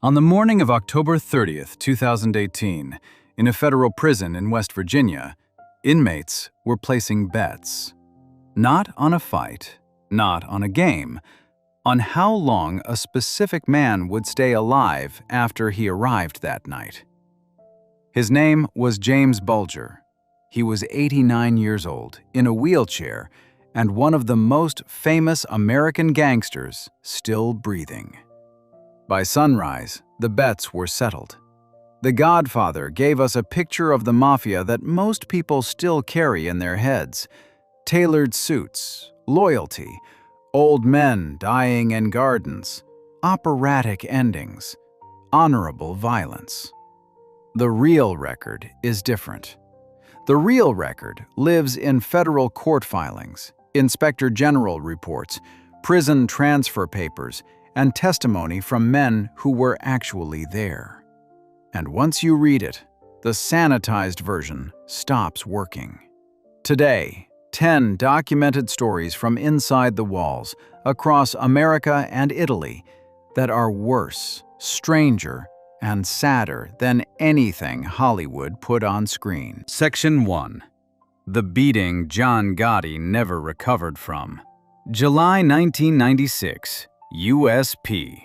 On the morning of October 30th, 2018, in a federal prison in West Virginia, inmates were placing bets. Not on a fight, not on a game, on how long a specific man would stay alive after he arrived that night. His name was James Bulger. He was 89 years old, in a wheelchair, and one of the most famous American gangsters still breathing. By sunrise, the bets were settled. The Godfather gave us a picture of the Mafia that most people still carry in their heads: tailored suits, loyalty, old men dying in gardens, operatic endings, honorable violence. The real record is different. The real record lives in federal court filings, inspector general reports, prison transfer papers, and testimony from men who were actually there. And once you read it, the sanitized version stops working. Today, 10 documented stories from inside the walls, across America and Italy, that are worse, stranger, and sadder than anything Hollywood put on screen. Section 1. The beating John Gotti never recovered from. July 1996, USP.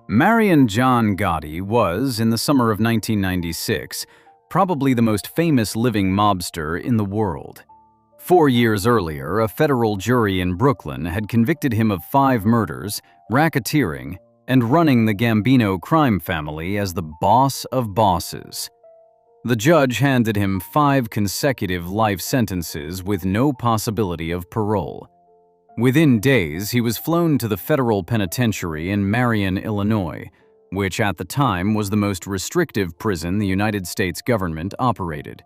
Marion John Gotti was, in the summer of 1996, probably the most famous living mobster in the world. 4 years earlier, a federal jury in Brooklyn had convicted him of 5 murders, racketeering, and running the Gambino crime family as the boss of bosses. The judge handed him 5 consecutive life sentences with no possibility of parole. Within days, he was flown to the federal penitentiary in Marion, Illinois, which at the time was the most restrictive prison the United States government operated.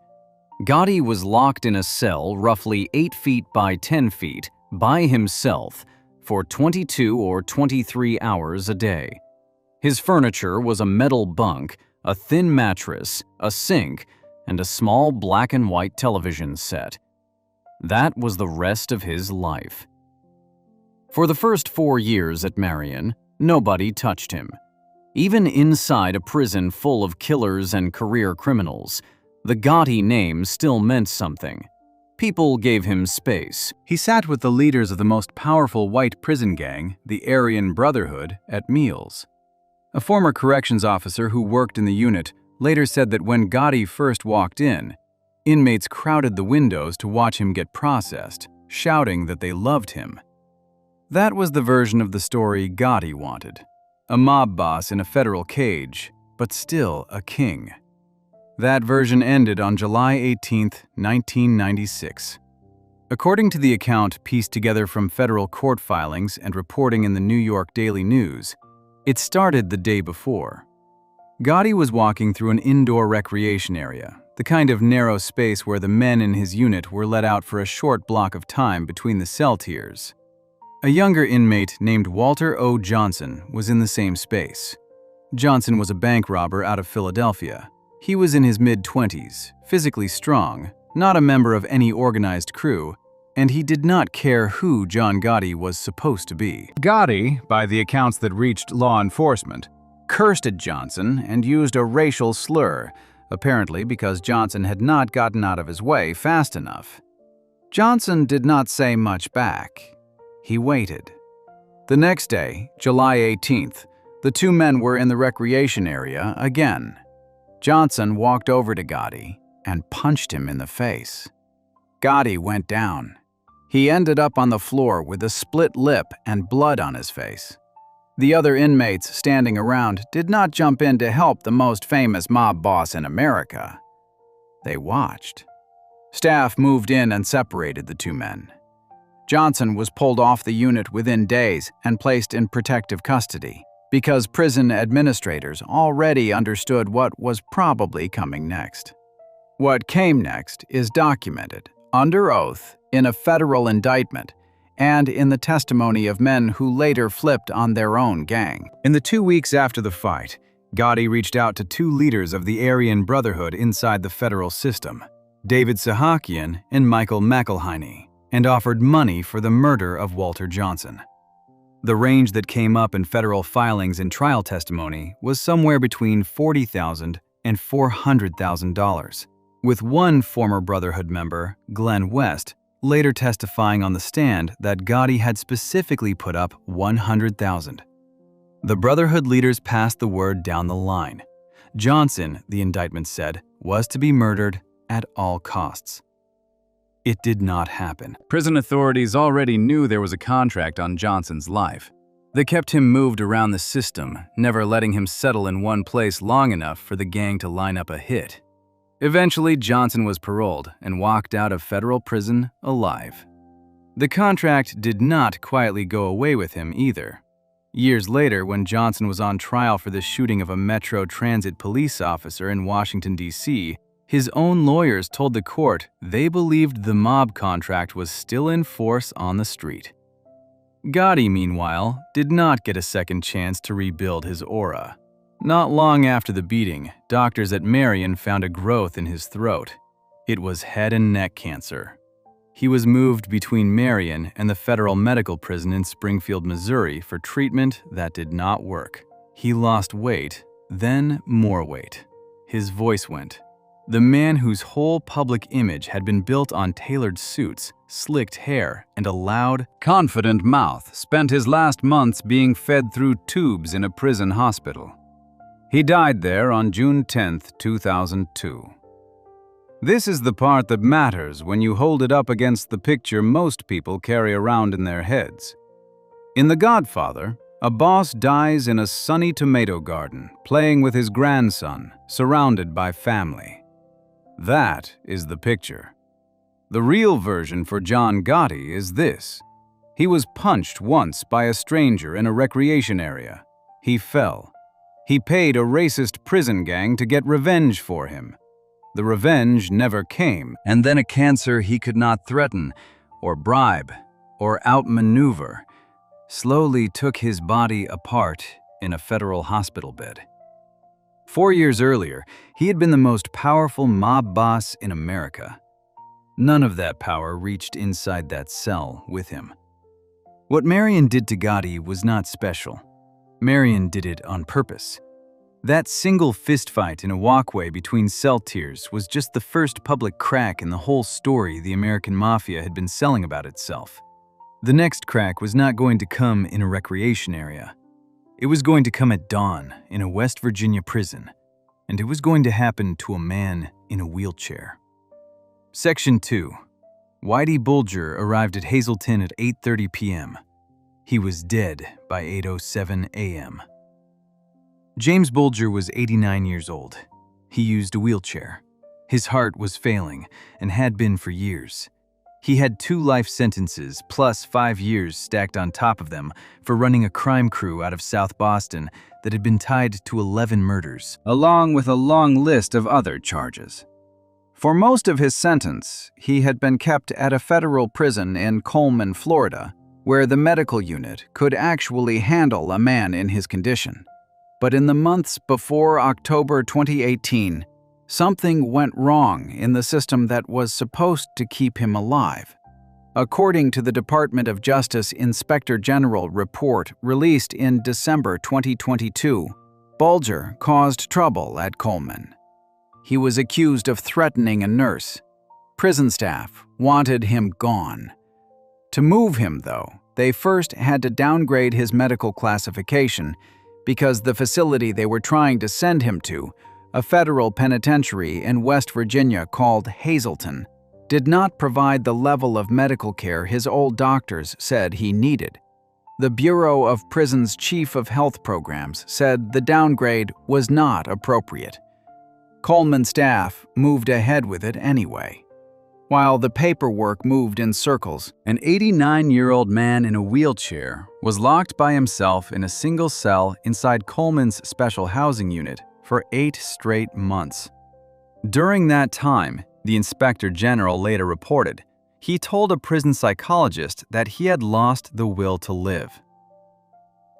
Gotti was locked in a cell roughly 8 feet by 10 feet by himself for 22 or 23 hours a day. His furniture was a metal bunk, a thin mattress, a sink, and a small black and white television set. That was the rest of his life. For the first 4 years at Marion, nobody touched him. Even inside a prison full of killers and career criminals, the Gotti name still meant something. People gave him space. He sat with the leaders of the most powerful white prison gang, the Aryan Brotherhood, at meals. A former corrections officer who worked in the unit later said that when Gotti first walked in, inmates crowded the windows to watch him get processed, shouting that they loved him. That was the version of the story Gotti wanted. A mob boss in a federal cage, but still a king. That version ended on July 18, 1996. According to the account pieced together from federal court filings and reporting in the New York Daily News, it started the day before. Gotti was walking through an indoor recreation area, the kind of narrow space where the men in his unit were let out for a short block of time between the cell tiers. A younger inmate named Walter O. Johnson was in the same space. Johnson was a bank robber out of Philadelphia. He was in his mid-20s, physically strong, not a member of any organized crew, and he did not care who John Gotti was supposed to be. Gotti, by the accounts that reached law enforcement, cursed at Johnson and used a racial slur, apparently because Johnson had not gotten out of his way fast enough. Johnson did not say much back. He waited. The next day, July 18th, the 2 men were in the recreation area again. Johnson walked over to Gotti and punched him in the face. Gotti went down. He ended up on the floor with a split lip and blood on his face. The other inmates standing around did not jump in to help the most famous mob boss in America. They watched. Staff moved in and separated the 2 men. Johnson was pulled off the unit within days and placed in protective custody, because prison administrators already understood what was probably coming next. What came next is documented, under oath, in a federal indictment, and in the testimony of men who later flipped on their own gang. In the 2 weeks after the fight, Gotti reached out to 2 leaders of the Aryan Brotherhood inside the federal system, David Sahakian and Michael McElhiney, and offered money for the murder of Walter Johnson. The range that came up in federal filings and trial testimony was somewhere between $40,000 and $400,000, with one former Brotherhood member, Glenn West, later testifying on the stand that Gotti had specifically put up $100,000. The Brotherhood leaders passed the word down the line. Johnson, the indictment said, was to be murdered at all costs. It did not happen. Prison authorities already knew there was a contract on Johnson's life. They kept him moved around the system, never letting him settle in one place long enough for the gang to line up a hit. Eventually, Johnson was paroled and walked out of federal prison alive. The contract did not quietly go away with him either. Years later, when Johnson was on trial for the shooting of a Metro Transit police officer in Washington, D.C., his own lawyers told the court they believed the mob contract was still in force on the street. Gotti, meanwhile, did not get a second chance to rebuild his aura. Not long after the beating, doctors at Marion found a growth in his throat. It was head and neck cancer. He was moved between Marion and the federal medical prison in Springfield, Missouri for treatment that did not work. He lost weight, then more weight. His voice went. The man whose whole public image had been built on tailored suits, slicked hair, and a loud, confident mouth spent his last months being fed through tubes in a prison hospital. He died there on June 10, 2002. This is the part that matters when you hold it up against the picture most people carry around in their heads. In The Godfather, a boss dies in a sunny tomato garden, playing with his grandson, surrounded by family. That is the picture. The real version for John Gotti is this. He was punched once by a stranger in a recreation area. He fell. He paid a racist prison gang to get revenge for him. The revenge never came, and then a cancer he could not threaten, or bribe, or outmaneuver, slowly took his body apart in a federal hospital bed. 4 years earlier, he had been the most powerful mob boss in America. None of that power reached inside that cell with him. What Marion did to Gotti was not special. Marion did it on purpose. That single fistfight in a walkway between cell tiers was just the first public crack in the whole story the American Mafia had been selling about itself. The next crack was not going to come in a recreation area. It was going to come at dawn in a West Virginia prison, and it was going to happen to a man in a wheelchair. Section 2. Whitey Bulger arrived at Hazleton at 8:30 p.m. He was dead by 8:07 a.m. James Bulger was 89 years old. He used a wheelchair. His heart was failing and had been for years. He had 2 life sentences plus 5 years stacked on top of them for running a crime crew out of South Boston that had been tied to 11 murders, along with a long list of other charges. For most of his sentence, he had been kept at a federal prison in Coleman, Florida, where the medical unit could actually handle a man in his condition. But in the months before October 2018, something went wrong in the system that was supposed to keep him alive. According to the Department of Justice Inspector General report released in December 2022, Bulger caused trouble at Coleman. He was accused of threatening a nurse. Prison staff wanted him gone. To move him, though, they first had to downgrade his medical classification because the facility they were trying to send him to, a federal penitentiary in West Virginia called Hazleton, did not provide the level of medical care his old doctors said he needed. The Bureau of Prisons' chief of health programs said the downgrade was not appropriate. Coleman staff moved ahead with it anyway. While the paperwork moved in circles, an 89-year-old man in a wheelchair was locked by himself in a single cell inside Coleman's special housing unit for 8 straight months. During that time, the Inspector General later reported, he told a prison psychologist that he had lost the will to live.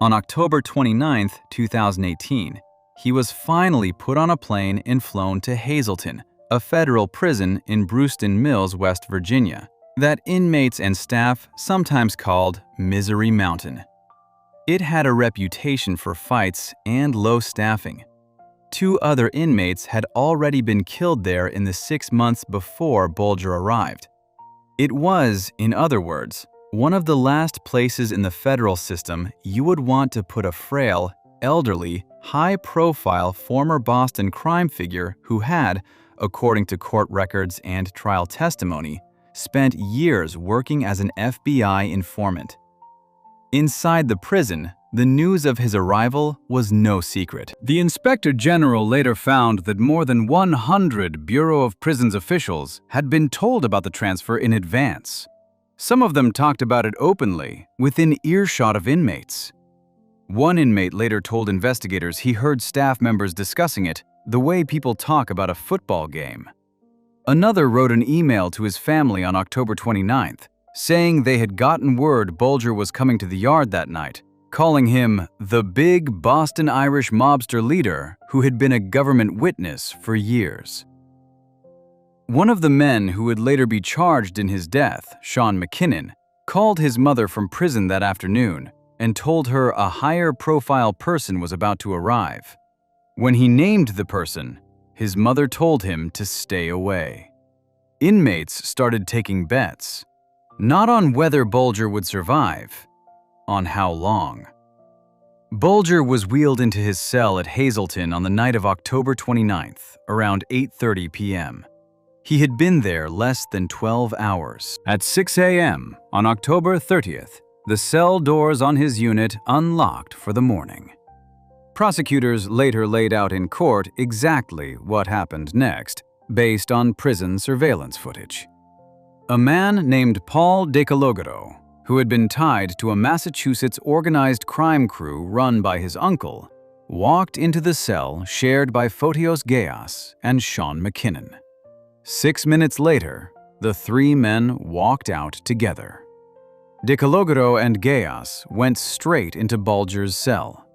On October 29, 2018, he was finally put on a plane and flown to Hazleton, a federal prison in Brewston Mills, West Virginia, that inmates and staff sometimes called Misery Mountain. It had a reputation for fights and low staffing. 2 other inmates had already been killed there in the 6 months before Bulger arrived. It was, in other words, one of the last places in the federal system you would want to put a frail, elderly, high-profile former Boston crime figure who had, according to court records and trial testimony, spent years working as an FBI informant. Inside the prison, the news of his arrival was no secret. The Inspector General later found that more than 100 Bureau of Prisons officials had been told about the transfer in advance. Some of them talked about it openly, within earshot of inmates. One inmate later told investigators he heard staff members discussing it the way people talk about a football game. Another wrote an email to his family on October 29th, saying they had gotten word Bulger was coming to the yard that night, calling him the big Boston Irish mobster leader who had been a government witness for years. One of the men who would later be charged in his death, Sean McKinnon, called his mother from prison that afternoon and told her a higher-profile person was about to arrive. When he named the person, his mother told him to stay away. Inmates started taking bets, not on whether Bulger would survive, on how long. Bulger was wheeled into his cell at Hazleton on the night of October 29th, around 8:30 p.m. He had been there less than 12 hours. At 6 a.m. on October 30th, the cell doors on his unit unlocked for the morning. Prosecutors later laid out in court exactly what happened next, based on prison surveillance footage. A man named Paul DeCalogero, who had been tied to a Massachusetts organized crime crew run by his uncle, walked into the cell shared by Fotios Gaius and Sean McKinnon. 6 minutes later, the 3 men walked out together. DeCalogero and Gaius went straight into Bulger's cell.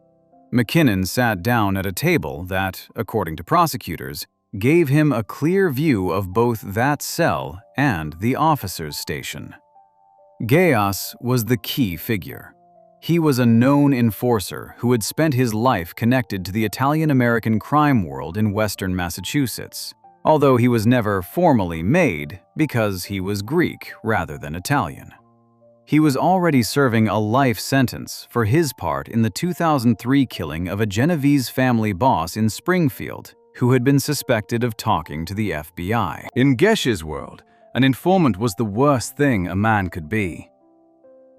McKinnon sat down at a table that, according to prosecutors, gave him a clear view of both that cell and the officer's station. Gaius was the key figure. He was a known enforcer who had spent his life connected to the Italian-American crime world in western Massachusetts, although he was never formally made because he was Greek rather than Italian. He was already serving a life sentence for his part in the 2003 killing of a Genovese family boss in Springfield who had been suspected of talking to the FBI. In Gesch's world, an informant was the worst thing a man could be.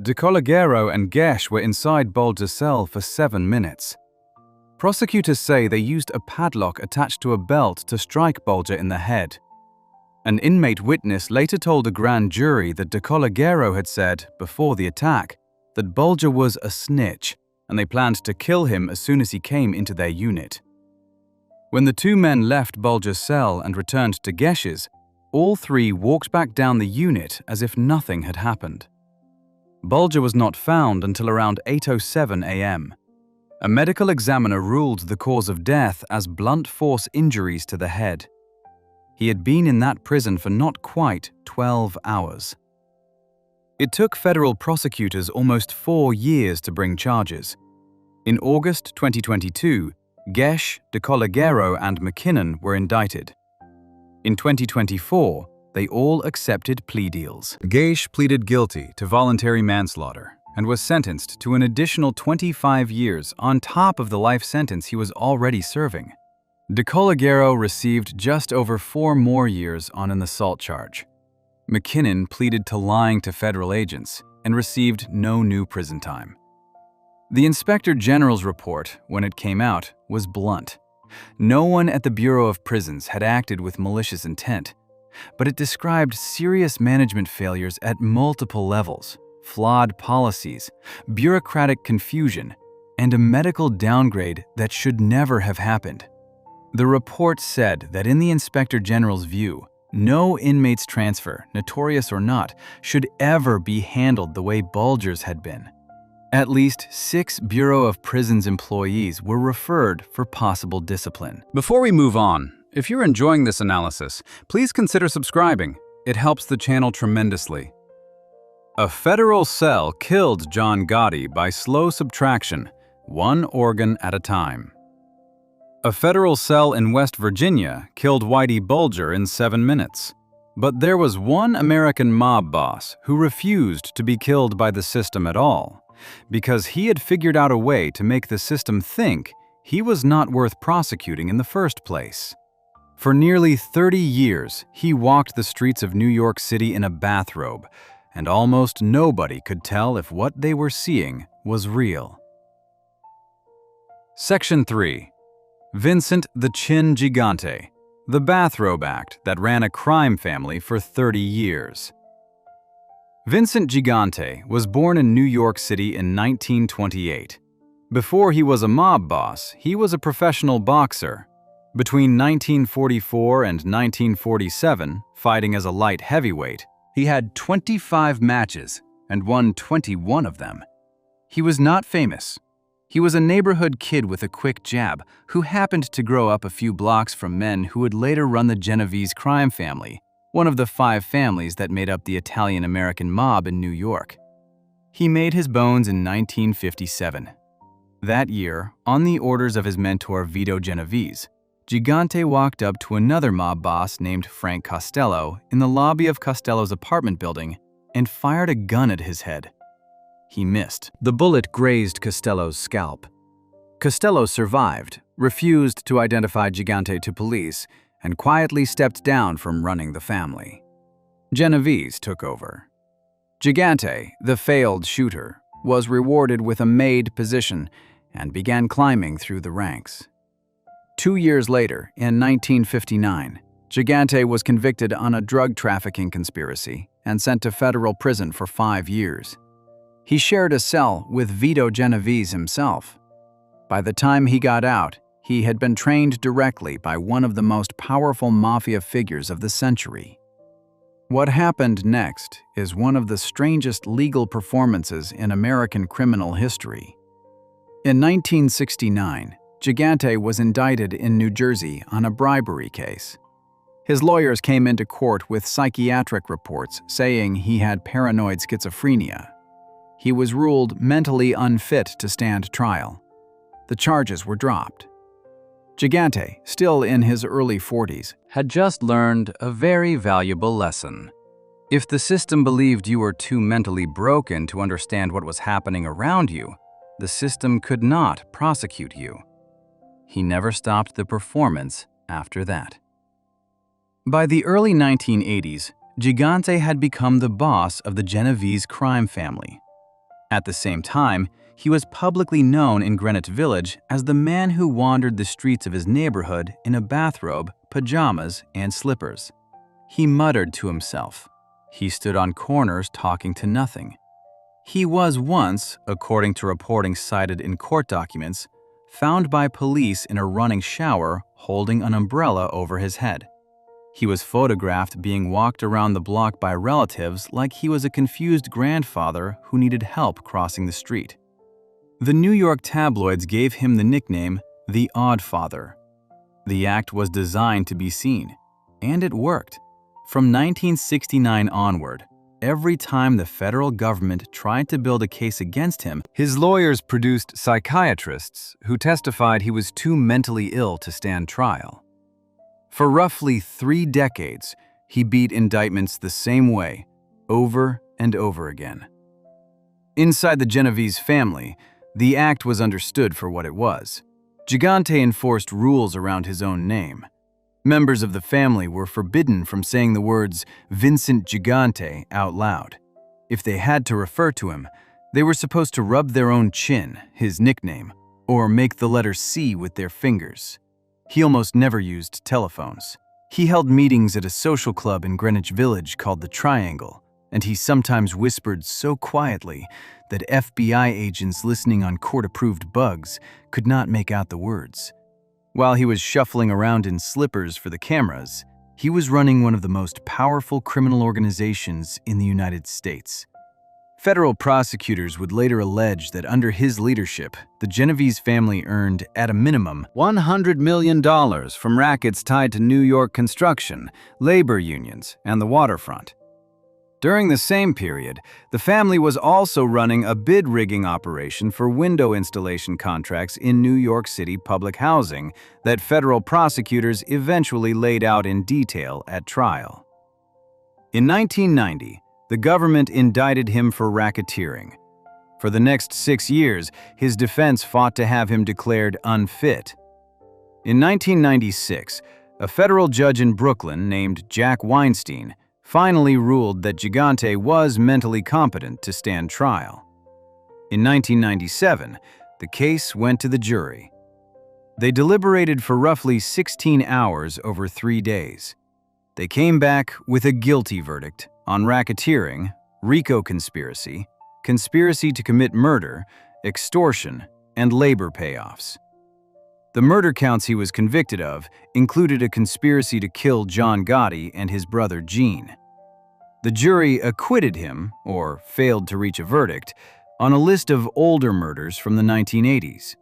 DeCalogero and Gesh were inside Bulger's cell for 7 minutes. Prosecutors say they used a padlock attached to a belt to strike Bulger in the head. An inmate witness later told a grand jury that DeCalogero had said, before the attack, that Bulger was a snitch and they planned to kill him as soon as he came into their unit. When the 2 men left Bulger's cell and returned to Gesch's, all 3 walked back down the unit as if nothing had happened. Bulger was not found until around 8:07 a.m. A medical examiner ruled the cause of death as blunt force injuries to the head. He had been in that prison for not quite 12 hours. It took federal prosecutors almost 4 years to bring charges. In August 2022, Gesh, DeCalogero, and McKinnon were indicted. In 2024, they all accepted plea deals. Gesh pleaded guilty to voluntary manslaughter and was sentenced to an additional 25 years on top of the life sentence he was already serving. DeCalogero received just over 4 more years on an assault charge. McKinnon pleaded to lying to federal agents and received no new prison time. The Inspector General's report, when it came out, was blunt. No one at the Bureau of Prisons had acted with malicious intent, but it described serious management failures at multiple levels, flawed policies, bureaucratic confusion, and a medical downgrade that should never have happened. The report said that in the Inspector General's view, no inmate's transfer, notorious or not, should ever be handled the way Bulger's had been. At least 6 Bureau of Prisons employees were referred for possible discipline. Before we move on, if you're enjoying this analysis, please consider subscribing. It helps the channel tremendously. A federal cell killed John Gotti by slow subtraction, one organ at a time. A federal cell in West Virginia killed Whitey Bulger in 7 minutes. But there was one American mob boss who refused to be killed by the system at all, because he had figured out a way to make the system think he was not worth prosecuting in the first place. For nearly 30 years, he walked the streets of New York City in a bathrobe, and almost nobody could tell if what they were seeing was real. Section 3. Vincent the Chin Gigante, the bathrobe act that ran a crime family for 30 years. Vincent Gigante was born in New York City in 1928. Before he was a mob boss, he was a professional boxer. Between 1944 and 1947, fighting as a light heavyweight, he had 25 matches and won 21 of them. He was not famous. He was a neighborhood kid with a quick jab who happened to grow up a few blocks from men who would later run the Genovese crime family, one of the 5 families that made up the Italian-American mob in New York. He made his bones in 1957. That year, on the orders of his mentor Vito Genovese, Gigante walked up to another mob boss named Frank Costello in the lobby of Costello's apartment building and fired a gun at his head. He missed. The bullet grazed Costello's scalp. Costello survived, refused to identify Gigante to police, and quietly stepped down from running the family. Genovese took over. Gigante, the failed shooter, was rewarded with a made position and began climbing through the ranks. 2 years later, in 1959, Gigante was convicted on a drug trafficking conspiracy and sent to federal prison for 5 years. He shared a cell with Vito Genovese himself. By the time he got out, he had been trained directly by one of the most powerful mafia figures of the century. What happened next is one of the strangest legal performances in American criminal history. In 1969, Gigante was indicted in New Jersey on a bribery case. His lawyers came into court with psychiatric reports saying he had paranoid schizophrenia. He was ruled mentally unfit to stand trial. The charges were dropped. Gigante, still in his early 40s, had just learned a very valuable lesson. If the system believed you were too mentally broken to understand what was happening around you, the system could not prosecute you. He never stopped the performance after that. By the early 1980s, Gigante had become the boss of the Genovese crime family. At the same time, he was publicly known in Greenwich Village as the man who wandered the streets of his neighborhood in a bathrobe, pajamas, and slippers. He muttered to himself. He stood on corners talking to nothing. He was once, according to reporting cited in court documents, found by police in a running shower holding an umbrella over his head. He was photographed being walked around the block by relatives like he was a confused grandfather who needed help crossing the street. The New York tabloids gave him the nickname the Odd Father. The act was designed to be seen, and it worked. From 1969 onward, every time the federal government tried to build a case against him, his lawyers produced psychiatrists who testified he was too mentally ill to stand trial. For roughly 3 decades, he beat indictments the same way, over and over again. Inside the Genovese family, the act was understood for what it was. Gigante enforced rules around his own name. Members of the family were forbidden from saying the words Vincent Gigante out loud. If they had to refer to him, they were supposed to rub their own chin, his nickname, or make the letter C with their fingers. He almost never used telephones. He held meetings at a social club in Greenwich Village called the Triangle, and he sometimes whispered so quietly that FBI agents listening on court-approved bugs could not make out the words. While he was shuffling around in slippers for the cameras, he was running one of the most powerful criminal organizations in the United States. Federal prosecutors would later allege that under his leadership, the Genovese family earned, at a minimum, $100 million from rackets tied to New York construction, labor unions, and the waterfront. During the same period, the family was also running a bid rigging operation for window installation contracts in New York City public housing that federal prosecutors eventually laid out in detail at trial. In 1990, the government indicted him for racketeering. For the next 6 years, his defense fought to have him declared unfit. In 1996, a federal judge in Brooklyn named Jack Weinstein finally ruled that Gigante was mentally competent to stand trial. In 1997, the case went to the jury. They deliberated for roughly 16 hours over 3 days. They came back with a guilty verdict on racketeering, RICO conspiracy, conspiracy to commit murder, extortion, and labor payoffs. The murder counts he was convicted of included a conspiracy to kill John Gotti and his brother Gene. The jury acquitted him, or failed to reach a verdict, on a list of older murders from the 1980s.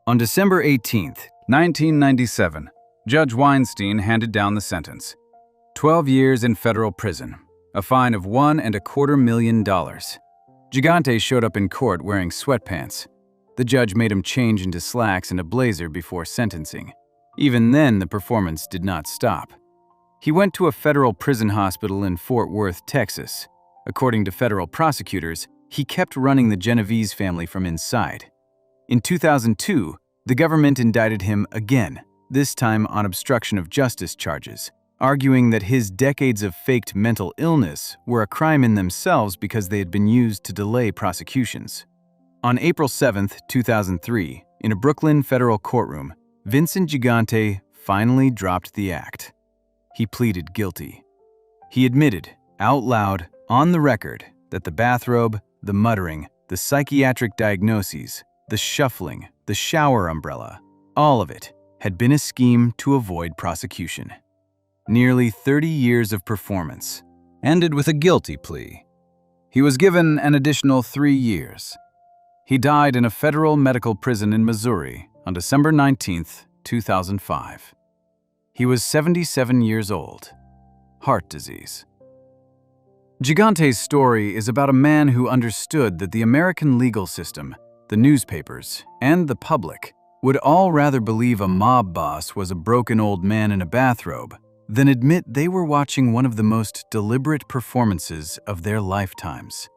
On December 18, 1997, Judge Weinstein handed down the sentence: 12 years in federal prison, a fine of $1.25 million. Gigante showed up in court wearing sweatpants. The judge made him change into slacks and a blazer before sentencing. Even then, the performance did not stop. He went to a federal prison hospital in Fort Worth, Texas. According to federal prosecutors, he kept running the Genovese family from inside. In 2002, the government indicted him again, this time on obstruction of justice charges, arguing that his decades of faked mental illness were a crime in themselves because they had been used to delay prosecutions. On April 7, 2003, in a Brooklyn federal courtroom, Vincent Gigante finally dropped the act. He pleaded guilty. He admitted, out loud, on the record, that the bathrobe, the muttering, the psychiatric diagnoses, the shuffling, the shower umbrella, all of it had been a scheme to avoid prosecution. Nearly 30 years of performance ended with a guilty plea. He was given an additional 3 years. He died in a federal medical prison in Missouri on December 19, 2005. He was 77 years old. Heart disease. Gigante's story is about a man who understood that the American legal system, the newspapers, and the public would all rather believe a mob boss was a broken old man in a bathrobe than admit they were watching one of the most deliberate performances of their lifetimes.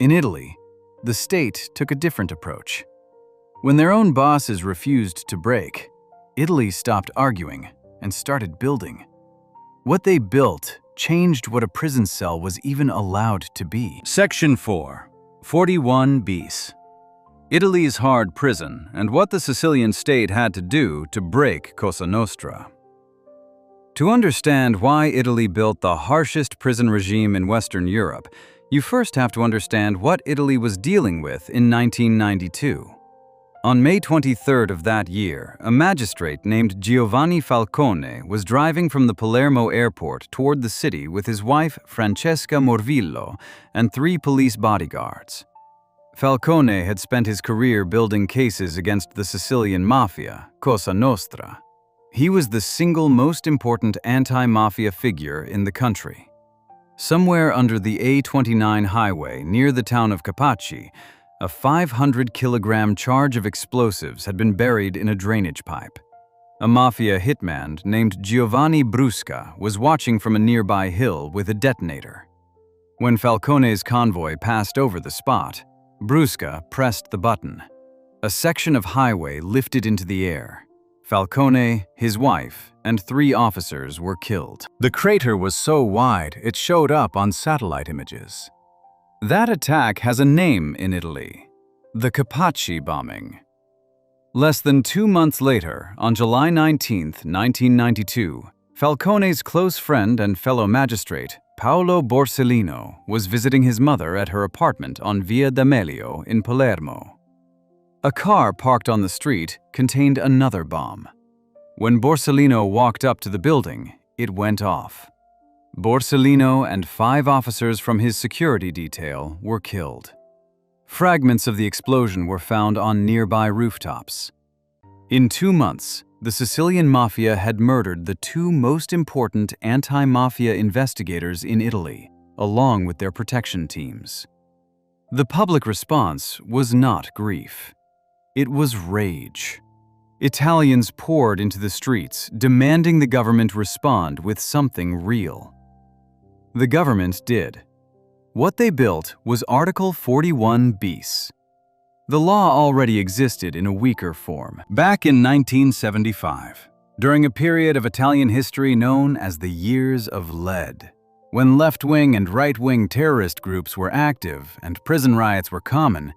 In Italy, the state took a different approach. When their own bosses refused to break, Italy stopped arguing and started building. What they built changed what a prison cell was even allowed to be. Section 4. 41 bis. Italy's hard prison and what the Sicilian state had to do to break Cosa Nostra. To understand why Italy built the harshest prison regime in Western Europe, you first have to understand what Italy was dealing with in 1992. On May 23rd of that year, a magistrate named Giovanni Falcone was driving from the Palermo airport toward the city with his wife Francesca Morvillo and 3 police bodyguards. Falcone had spent his career building cases against the Sicilian Mafia, Cosa Nostra. He was the single most important anti-mafia figure in the country. Somewhere under the A29 highway near the town of Capaci, a 500-kilogram charge of explosives had been buried in a drainage pipe. A mafia hitman named Giovanni Brusca was watching from a nearby hill with a detonator. When Falcone's convoy passed over the spot, Brusca pressed the button. A section of highway lifted into the air. Falcone, his wife, and 3 officers were killed. The crater was so wide it showed up on satellite images. That attack has a name in Italy: the Capaci bombing. Less than 2 months later, on July 19, 1992, Falcone's close friend and fellow magistrate, Paolo Borsellino, was visiting his mother at her apartment on Via D'Amelio in Palermo. A car parked on the street contained another bomb. When Borsellino walked up to the building, it went off. Borsellino and 5 officers from his security detail were killed. Fragments of the explosion were found on nearby rooftops. In 2 months, the Sicilian Mafia had murdered the 2 most important anti-mafia investigators in Italy, along with their protection teams. The public response was not grief. It was rage. Italians poured into the streets, demanding the government respond with something real. The government did. What they built was Article 41 bis. The law already existed in a weaker form. Back in 1975, during a period of Italian history known as the Years of Lead, when left-wing and right-wing terrorist groups were active and prison riots were common,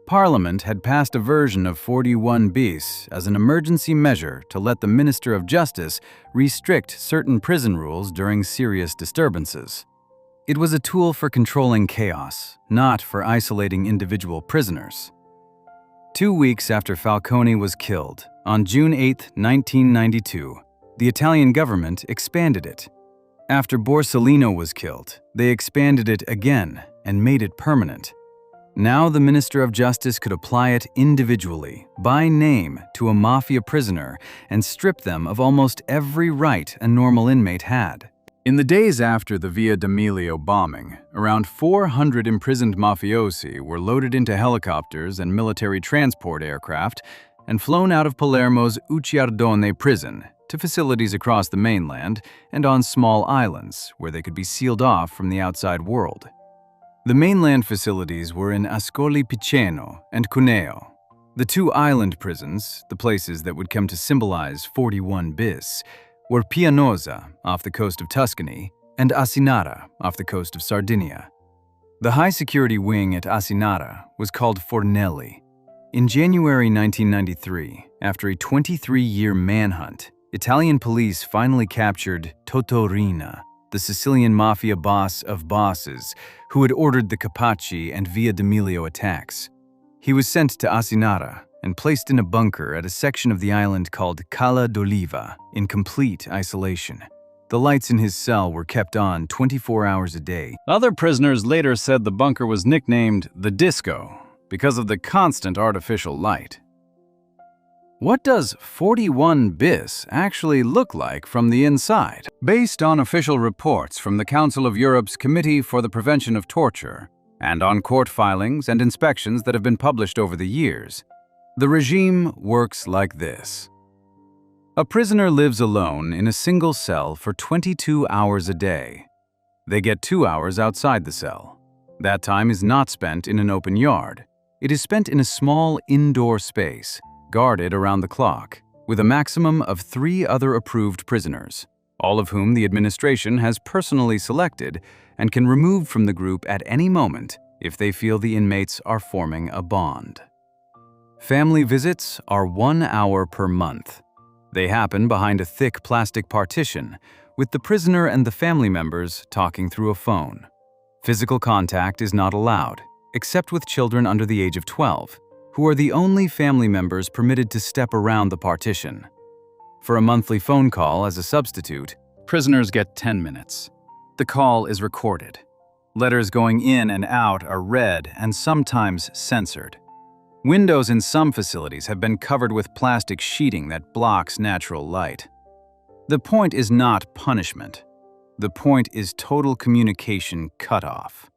Parliament had passed a version of 41 bis as an emergency measure to let the Minister of Justice restrict certain prison rules during serious disturbances. It was a tool for controlling chaos, not for isolating individual prisoners. 2 weeks after Falcone was killed, on June 8, 1992, the Italian government expanded it. After Borsellino was killed, they expanded it again and made it permanent. Now the Minister of Justice could apply it individually, by name, to a Mafia prisoner and strip them of almost every right a normal inmate had. In the days after the Via d'Amelio bombing, around 400 imprisoned mafiosi were loaded into helicopters and military transport aircraft and flown out of Palermo's Ucciardone prison to facilities across the mainland and on small islands where they could be sealed off from the outside world. The mainland facilities were in Ascoli Piceno and Cuneo. The two island prisons, the places that would come to symbolize 41 bis, were Pianosa, off the coast of Tuscany, and Asinara, off the coast of Sardinia. The high-security wing at Asinara was called Fornelli. In January 1993, after a 23-year manhunt, Italian police finally captured Totorina, the Sicilian mafia boss of bosses who had ordered the Capaci and Via d'Amelio attacks. He was sent to Asinara and placed in a bunker at a section of the island called Cala d'Oliva, in complete isolation. The lights in his cell were kept on 24 hours a day. Other prisoners later said the bunker was nicknamed the Disco because of the constant artificial light. What does 41 bis actually look like from the inside? Based on official reports from the Council of Europe's Committee for the Prevention of Torture, and on court filings and inspections that have been published over the years, the regime works like this. A prisoner lives alone in a single cell for 22 hours a day. They get 2 hours outside the cell. That time is not spent in an open yard. It is spent in a small indoor space, guarded around the clock, with a maximum of 3 other approved prisoners, all of whom the administration has personally selected and can remove from the group at any moment if they feel the inmates are forming a bond. Family visits are 1 hour per month. They happen behind a thick plastic partition, with the prisoner and the family members talking through a phone. Physical contact is not allowed, except with children under the age of 12, who are the only family members permitted to step around the partition. For a monthly phone call as a substitute, prisoners get 10 minutes. The call is recorded. Letters going in and out are read and sometimes censored. Windows in some facilities have been covered with plastic sheeting that blocks natural light. The point is not punishment. The point is total communication cutoff.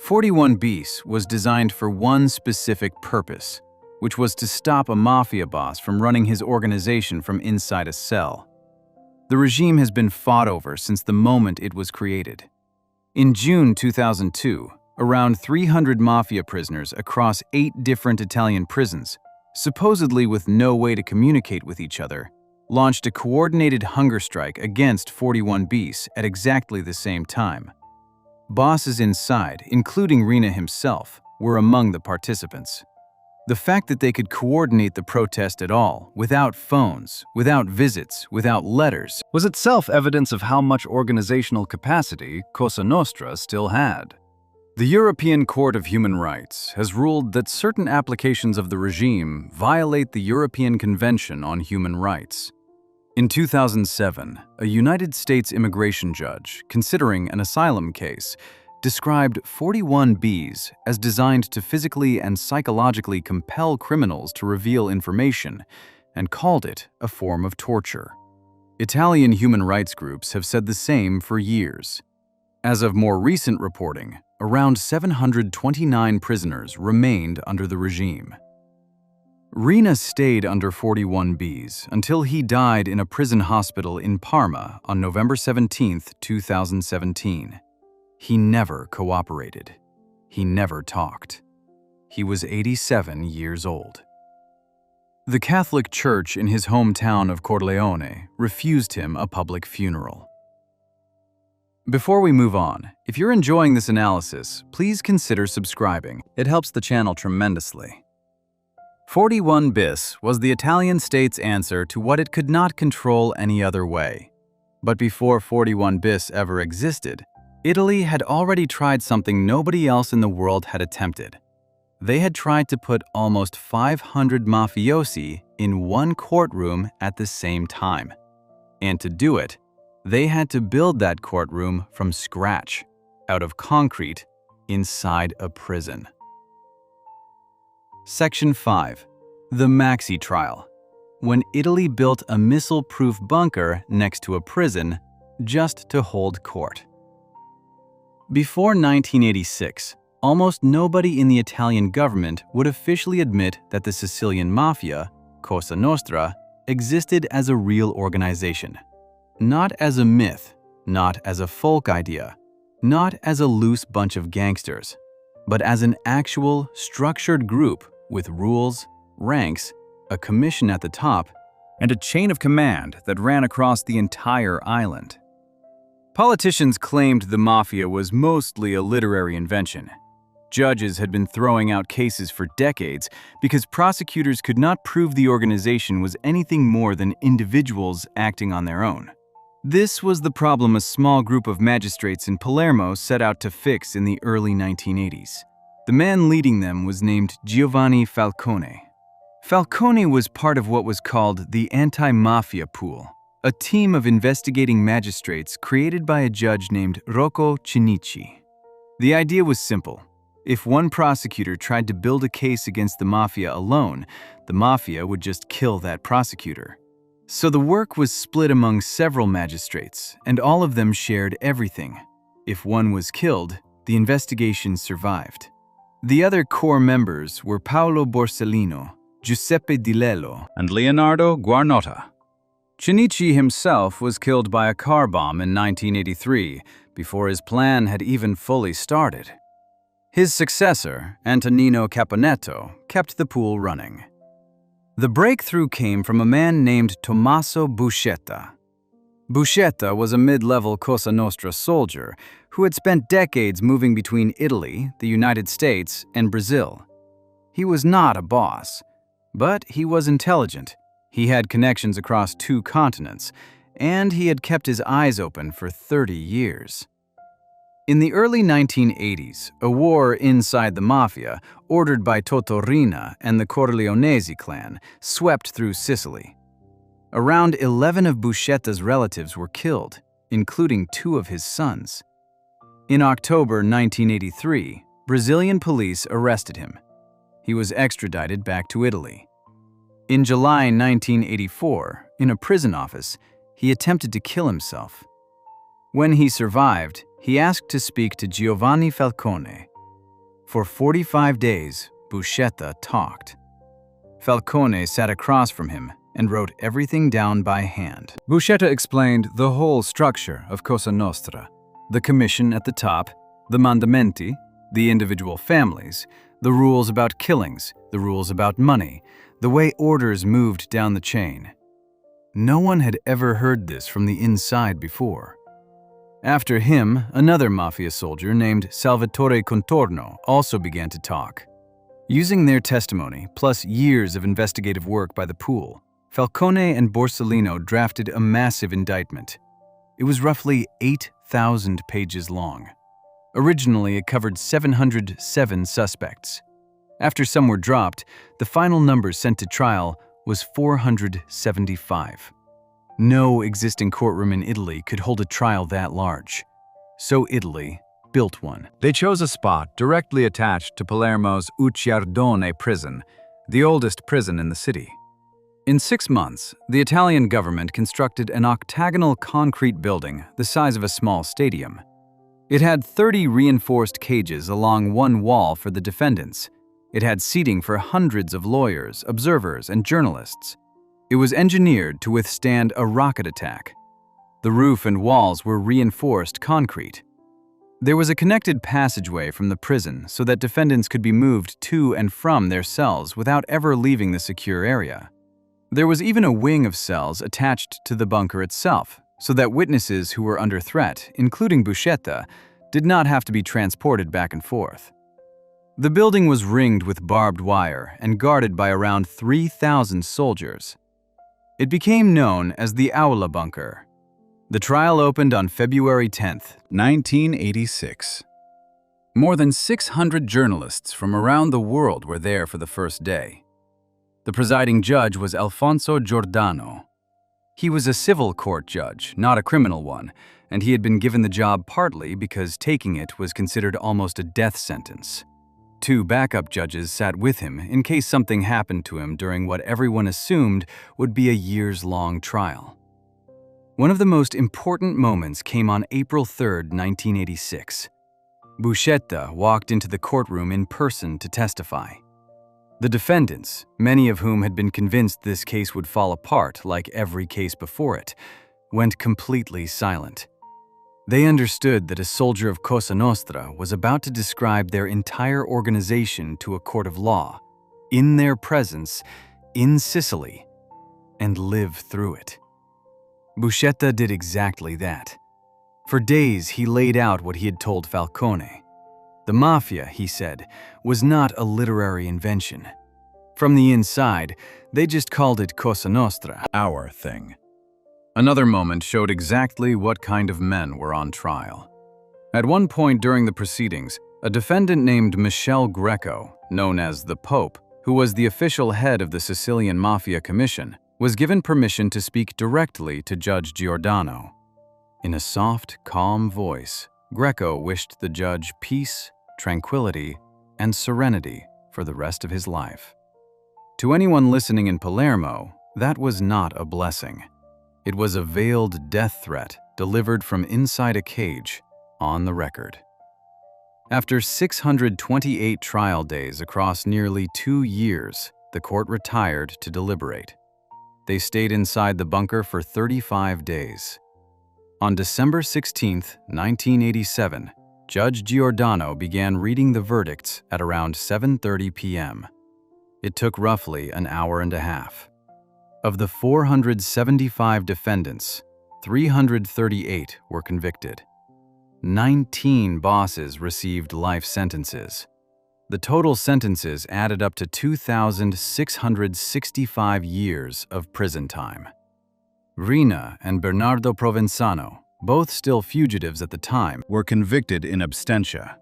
41 bis was designed for one specific purpose, which was to stop a mafia boss from running his organization from inside a cell. The regime has been fought over since the moment it was created. In June 2002, around 300 mafia prisoners across 8 different Italian prisons, supposedly with no way to communicate with each other, launched a coordinated hunger strike against 41 bis at exactly the same time. Bosses inside, including Rina himself, were among the participants. The fact that they could coordinate the protest at all, without phones, without visits, without letters, was itself evidence of how much organizational capacity Cosa Nostra still had. The European Court of Human Rights has ruled that certain applications of the regime violate the European Convention on Human Rights. In 2007, a United States immigration judge, considering an asylum case, described 41 bis as designed to physically and psychologically compel criminals to reveal information, and called it a form of torture. Italian human rights groups have said the same for years. As of more recent reporting, around 729 prisoners remained under the regime. Rina stayed under 41Bs until he died in a prison hospital in Parma on November 17, 2017. He never cooperated. He never talked. He was 87 years old. The Catholic Church in his hometown of Corleone refused him a public funeral. Before we move on, if you're enjoying this analysis, please consider subscribing. It helps the channel tremendously. 41 bis was the Italian state's answer to what it could not control any other way. But before 41 bis ever existed, Italy had already tried something nobody else in the world had attempted. They had tried to put almost 500 mafiosi in one courtroom at the same time. And to do it, they had to build that courtroom from scratch, out of concrete, inside a prison. Section 5. The Maxi Trial. When Italy built a missile-proof bunker next to a prison just to hold court. Before 1986, almost nobody in the Italian government would officially admit that the Sicilian Mafia, Cosa Nostra, existed as a real organization. Not as a myth, not as a folk idea, not as a loose bunch of gangsters, but as an actual, structured group with rules, ranks, a commission at the top, and a chain of command that ran across the entire island. Politicians claimed the Mafia was mostly a literary invention. Judges had been throwing out cases for decades because prosecutors could not prove the organization was anything more than individuals acting on their own. This was the problem a small group of magistrates in Palermo set out to fix in the early 1980s. The man leading them was named Giovanni Falcone. Falcone was part of what was called the Anti-Mafia Pool, a team of investigating magistrates created by a judge named Rocco Cinici. The idea was simple. If one prosecutor tried to build a case against the Mafia alone, the Mafia would just kill that prosecutor. So the work was split among several magistrates, and all of them shared everything. If one was killed, the investigation survived. The other core members were Paolo Borsellino, Giuseppe Di Lello, and Leonardo Guarnotta. Cinici himself was killed by a car bomb in 1983, before his plan had even fully started. His successor, Antonino Caponetto, kept the pool running. The breakthrough came from a man named Tommaso Buscetta. Buscetta was a mid-level Cosa Nostra soldier who had spent decades moving between Italy, the United States, and Brazil. He was not a boss, but he was intelligent. He had connections across 2 continents, and he had kept his eyes open for 30 years. In the early 1980s, a war inside the Mafia, ordered by Toto Riina and the Corleonesi clan, swept through Sicily. Around 11 of Buscetta's relatives were killed, including 2 of his sons. In October 1983, Brazilian police arrested him. He was extradited back to Italy. In July 1984, in a prison office, he attempted to kill himself. When he survived, he asked to speak to Giovanni Falcone. For 45 days, Buscetta talked. Falcone sat across from him and wrote everything down by hand. Buscetta explained the whole structure of Cosa Nostra, the commission at the top, the mandamenti, the individual families, the rules about killings, the rules about money, the way orders moved down the chain. No one had ever heard this from the inside before. After him, another Mafia soldier named Salvatore Contorno also began to talk. Using their testimony, plus years of investigative work by the pool, Falcone and Borsellino drafted a massive indictment. It was roughly 8,000 pages long. Originally, it covered 707 suspects. After some were dropped, the final number sent to trial was 475. No existing courtroom in Italy could hold a trial that large. So Italy built one. They chose a spot directly attached to Palermo's Ucciardone prison, the oldest prison in the city. In 6 months, the Italian government constructed an octagonal concrete building the size of a small stadium. It had 30 reinforced cages along one wall for the defendants. It had seating for hundreds of lawyers, observers, and journalists. It was engineered to withstand a rocket attack. The roof and walls were reinforced concrete. There was a connected passageway from the prison so that defendants could be moved to and from their cells without ever leaving the secure area. There was even a wing of cells attached to the bunker itself, so that witnesses who were under threat, including Buscetta, did not have to be transported back and forth. The building was ringed with barbed wire and guarded by around 3,000 soldiers. It became known as the Aula Bunker. The trial opened on February 10, 1986. More than 600 journalists from around the world were there for the first day. The presiding judge was Alfonso Giordano. He was a civil court judge, not a criminal one, and he had been given the job partly because taking it was considered almost a death sentence. 2 backup judges sat with him in case something happened to him during what everyone assumed would be a years-long trial. One of the most important moments came on April 3, 1986. Buscetta walked into the courtroom in person to testify. The defendants, many of whom had been convinced this case would fall apart like every case before it, went completely silent. They understood that a soldier of Cosa Nostra was about to describe their entire organization to a court of law, in their presence, in Sicily, and live through it. Buscetta did exactly that. For days, he laid out what he had told Falcone. The Mafia, he said, was not a literary invention. From the inside, they just called it Cosa Nostra, our thing. Another moment showed exactly what kind of men were on trial. At one point during the proceedings, a defendant named Michele Greco, known as the Pope, who was the official head of the Sicilian Mafia Commission, was given permission to speak directly to Judge Giordano. In a soft, calm voice, Greco wished the judge peace, tranquility, and serenity for the rest of his life. To anyone listening in Palermo, that was not a blessing. It was a veiled death threat delivered from inside a cage, on the record. After 628 trial days across nearly 2 years, the court retired to deliberate. They stayed inside the bunker for 35 days. On December 16, 1987, Judge Giordano began reading the verdicts at around 7:30 p.m. It took roughly an hour and a half. Of the 475 defendants, 338 were convicted. 19 bosses received life sentences. The total sentences added up to 2,665 years of prison time. Rina and Bernardo Provenzano, both still fugitives at the time, were convicted in absentia.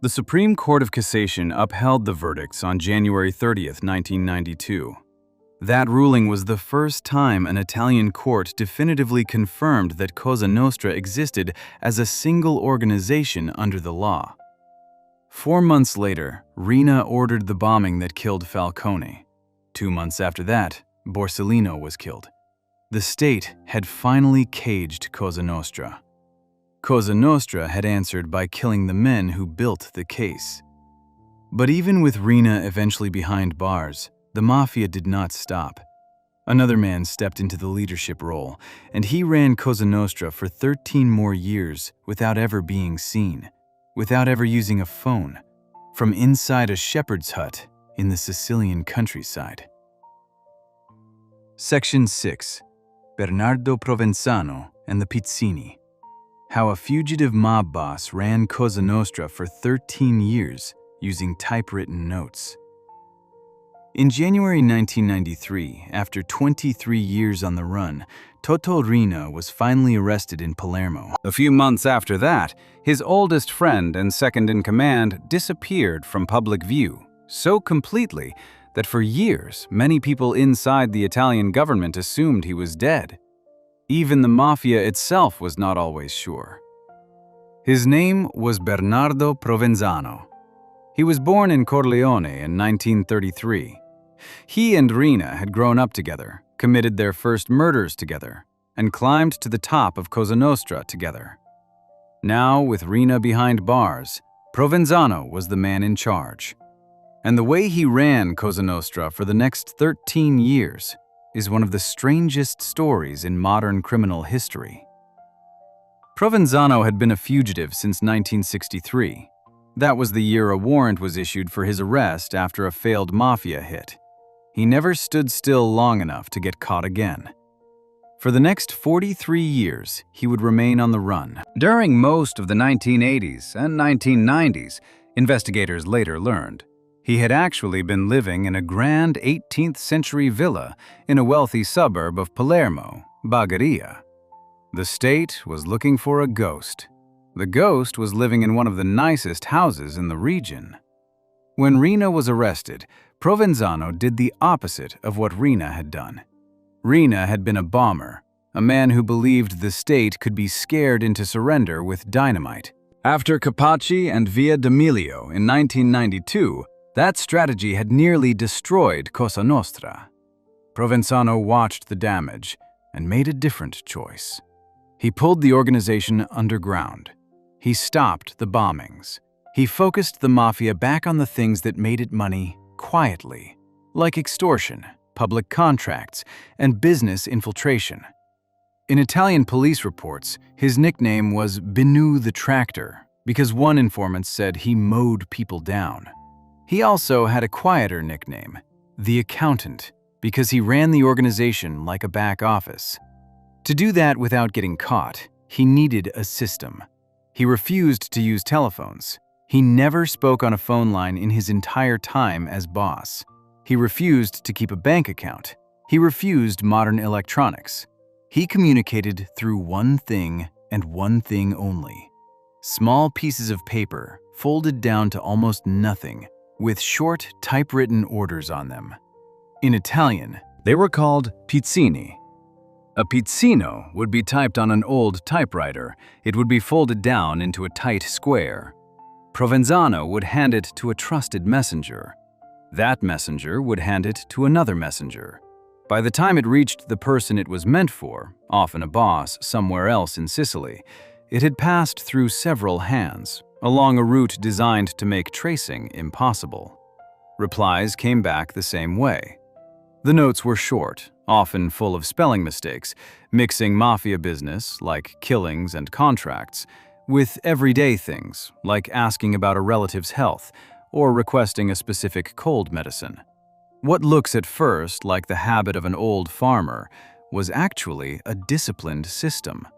The Supreme Court of Cassation upheld the verdicts on January 30, 1992. That ruling was the first time an Italian court definitively confirmed that Cosa Nostra existed as a single organization under the law. 4 months later, Rina ordered the bombing that killed Falcone. 2 months after that, Borsellino was killed. The state had finally caged Cosa Nostra. Cosa Nostra had answered by killing the men who built the case. But even with Rina eventually behind bars, the Mafia did not stop. Another man stepped into the leadership role, and he ran Cosa Nostra for 13 more years without ever being seen, without ever using a phone, from inside a shepherd's hut in the Sicilian countryside. Section 6. Bernardo Provenzano and the Pizzini. How a fugitive mob boss ran Cosa Nostra for 13 years using typewritten notes. In January 1993, after 23 years on the run, Toto Riina was finally arrested in Palermo. A few months after that, his oldest friend and second-in-command disappeared from public view, so completely that for years, many people inside the Italian government assumed he was dead. Even the Mafia itself was not always sure. His name was Bernardo Provenzano. He was born in Corleone in 1933. He and Riina had grown up together, committed their first murders together, and climbed to the top of Cosa Nostra together. Now, with Rina behind bars, Provenzano was the man in charge. And the way he ran Cosa Nostra for the next 13 years is one of the strangest stories in modern criminal history. Provenzano had been a fugitive since 1963. That was the year a warrant was issued for his arrest after a failed Mafia hit. He never stood still long enough to get caught again. For the next 43 years, he would remain on the run. During most of the 1980s and 1990s, investigators later learned, he had actually been living in a grand 18th-century villa in a wealthy suburb of Palermo, Bagheria. The state was looking for a ghost. The ghost was living in one of the nicest houses in the region. When Rina was arrested, Provenzano did the opposite of what Rina had done. Rina had been a bomber, a man who believed the state could be scared into surrender with dynamite. After Capaci and Via d'Amelio in 1992, that strategy had nearly destroyed Cosa Nostra. Provenzano watched the damage and made a different choice. He pulled the organization underground. He stopped the bombings. He focused the Mafia back on the things that made it money quietly, like extortion, public contracts, and business infiltration. In Italian police reports, his nickname was Binu the Tractor because one informant said he mowed people down. He also had a quieter nickname, the Accountant, because he ran the organization like a back office. To do that without getting caught, he needed a system. He refused to use telephones. He never spoke on a phone line in his entire time as boss. He refused to keep a bank account. He refused modern electronics. He communicated through one thing and one thing only: small pieces of paper folded down to almost nothing, with short typewritten orders on them. In Italian, they were called pizzini. A pizzino would be typed on an old typewriter. It would be folded down into a tight square. Provenzano would hand it to a trusted messenger. That messenger would hand it to another messenger. By the time it reached the person it was meant for, often a boss somewhere else in Sicily, it had passed through several hands, along a route designed to make tracing impossible. Replies came back the same way. The notes were short, often full of spelling mistakes, mixing Mafia business, like killings and contracts, with everyday things, like asking about a relative's health or requesting a specific cold medicine. What looks at first like the habit of an old farmer was actually a disciplined system.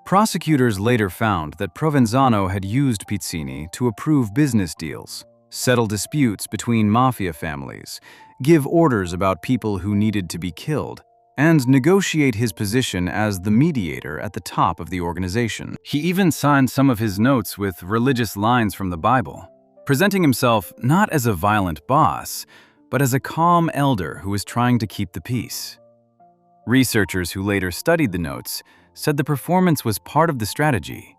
Prosecutors later found that Provenzano had used pizzini to approve business deals, settle disputes between Mafia families, give orders about people who needed to be killed, and negotiate his position as the mediator at the top of the organization. He even signed some of his notes with religious lines from the Bible, presenting himself not as a violent boss, but as a calm elder who was trying to keep the peace. Researchers who later studied the notes said the performance was part of the strategy.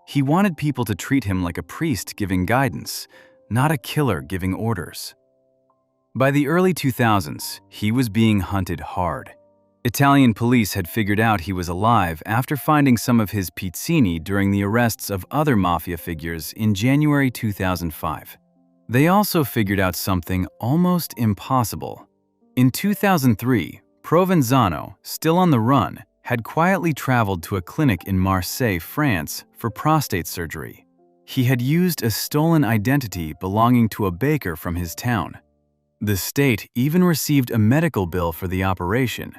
He wanted people to treat him like a priest giving guidance, not a killer giving orders. By the early 2000s, he was being hunted hard. Italian police had figured out he was alive after finding some of his pizzini during the arrests of other Mafia figures in January 2005. They also figured out something almost impossible. In 2003, Provenzano, still on the run, had quietly traveled to a clinic in Marseille, France, for prostate surgery. He had used a stolen identity belonging to a baker from his town. The state even received a medical bill for the operation.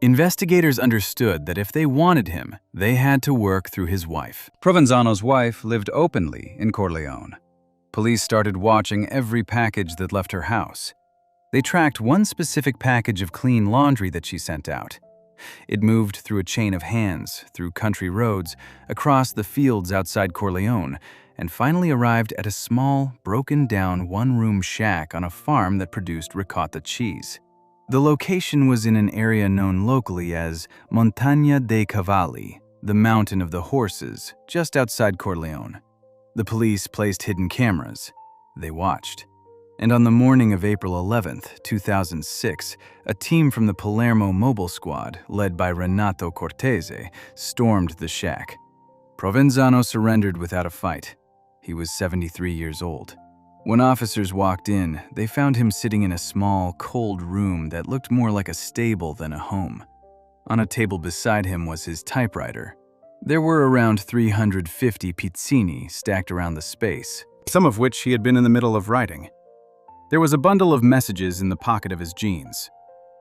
Investigators understood that if they wanted him, they had to work through his wife. Provenzano's wife lived openly in Corleone. Police started watching every package that left her house. They tracked one specific package of clean laundry that she sent out. It moved through a chain of hands, through country roads, across the fields outside Corleone, and finally arrived at a small, broken-down one-room shack on a farm that produced ricotta cheese. The location was in an area known locally as Montagna dei Cavalli, the Mountain of the Horses, just outside Corleone. The police placed hidden cameras. They watched. And on the morning of April 11, 2006, a team from the Palermo Mobile Squad, led by Renato Cortese, stormed the shack. Provenzano surrendered without a fight. He was 73 years old. When officers walked in, they found him sitting in a small, cold room that looked more like a stable than a home. On a table beside him was his typewriter. There were around 350 pizzini stacked around the space, some of which he had been in the middle of writing. There was a bundle of messages in the pocket of his jeans.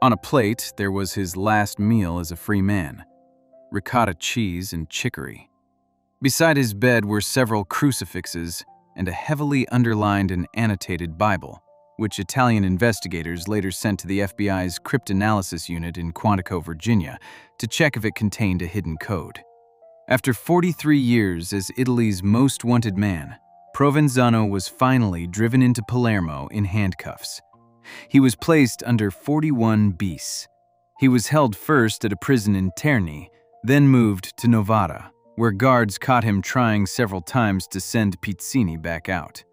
On a plate, there was his last meal as a free man: ricotta cheese and chicory. Beside his bed were several crucifixes and a heavily underlined and annotated Bible, which Italian investigators later sent to the FBI's cryptanalysis unit in Quantico, Virginia, to check if it contained a hidden code. After 43 years as Italy's most wanted man, Provenzano was finally driven into Palermo in handcuffs. He was placed under 41 bis. He was held first at a prison in Terni, then moved to Novara, where guards caught him trying several times to send Pizzini back out.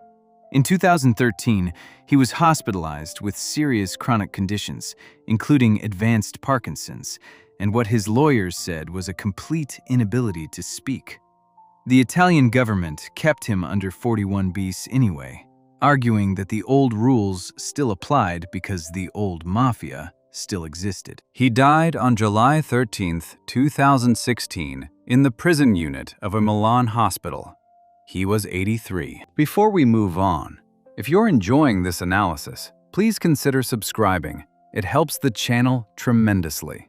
In 2013, he was hospitalized with serious chronic conditions, including advanced Parkinson's, and what his lawyers said was a complete inability to speak. The Italian government kept him under 41 bis anyway, arguing that the old rules still applied because the old Mafia still existed. He died on July 13, 2016, in the prison unit of a Milan hospital. He was 83. Before we move on, if you're enjoying this analysis, please consider subscribing. It helps the channel tremendously.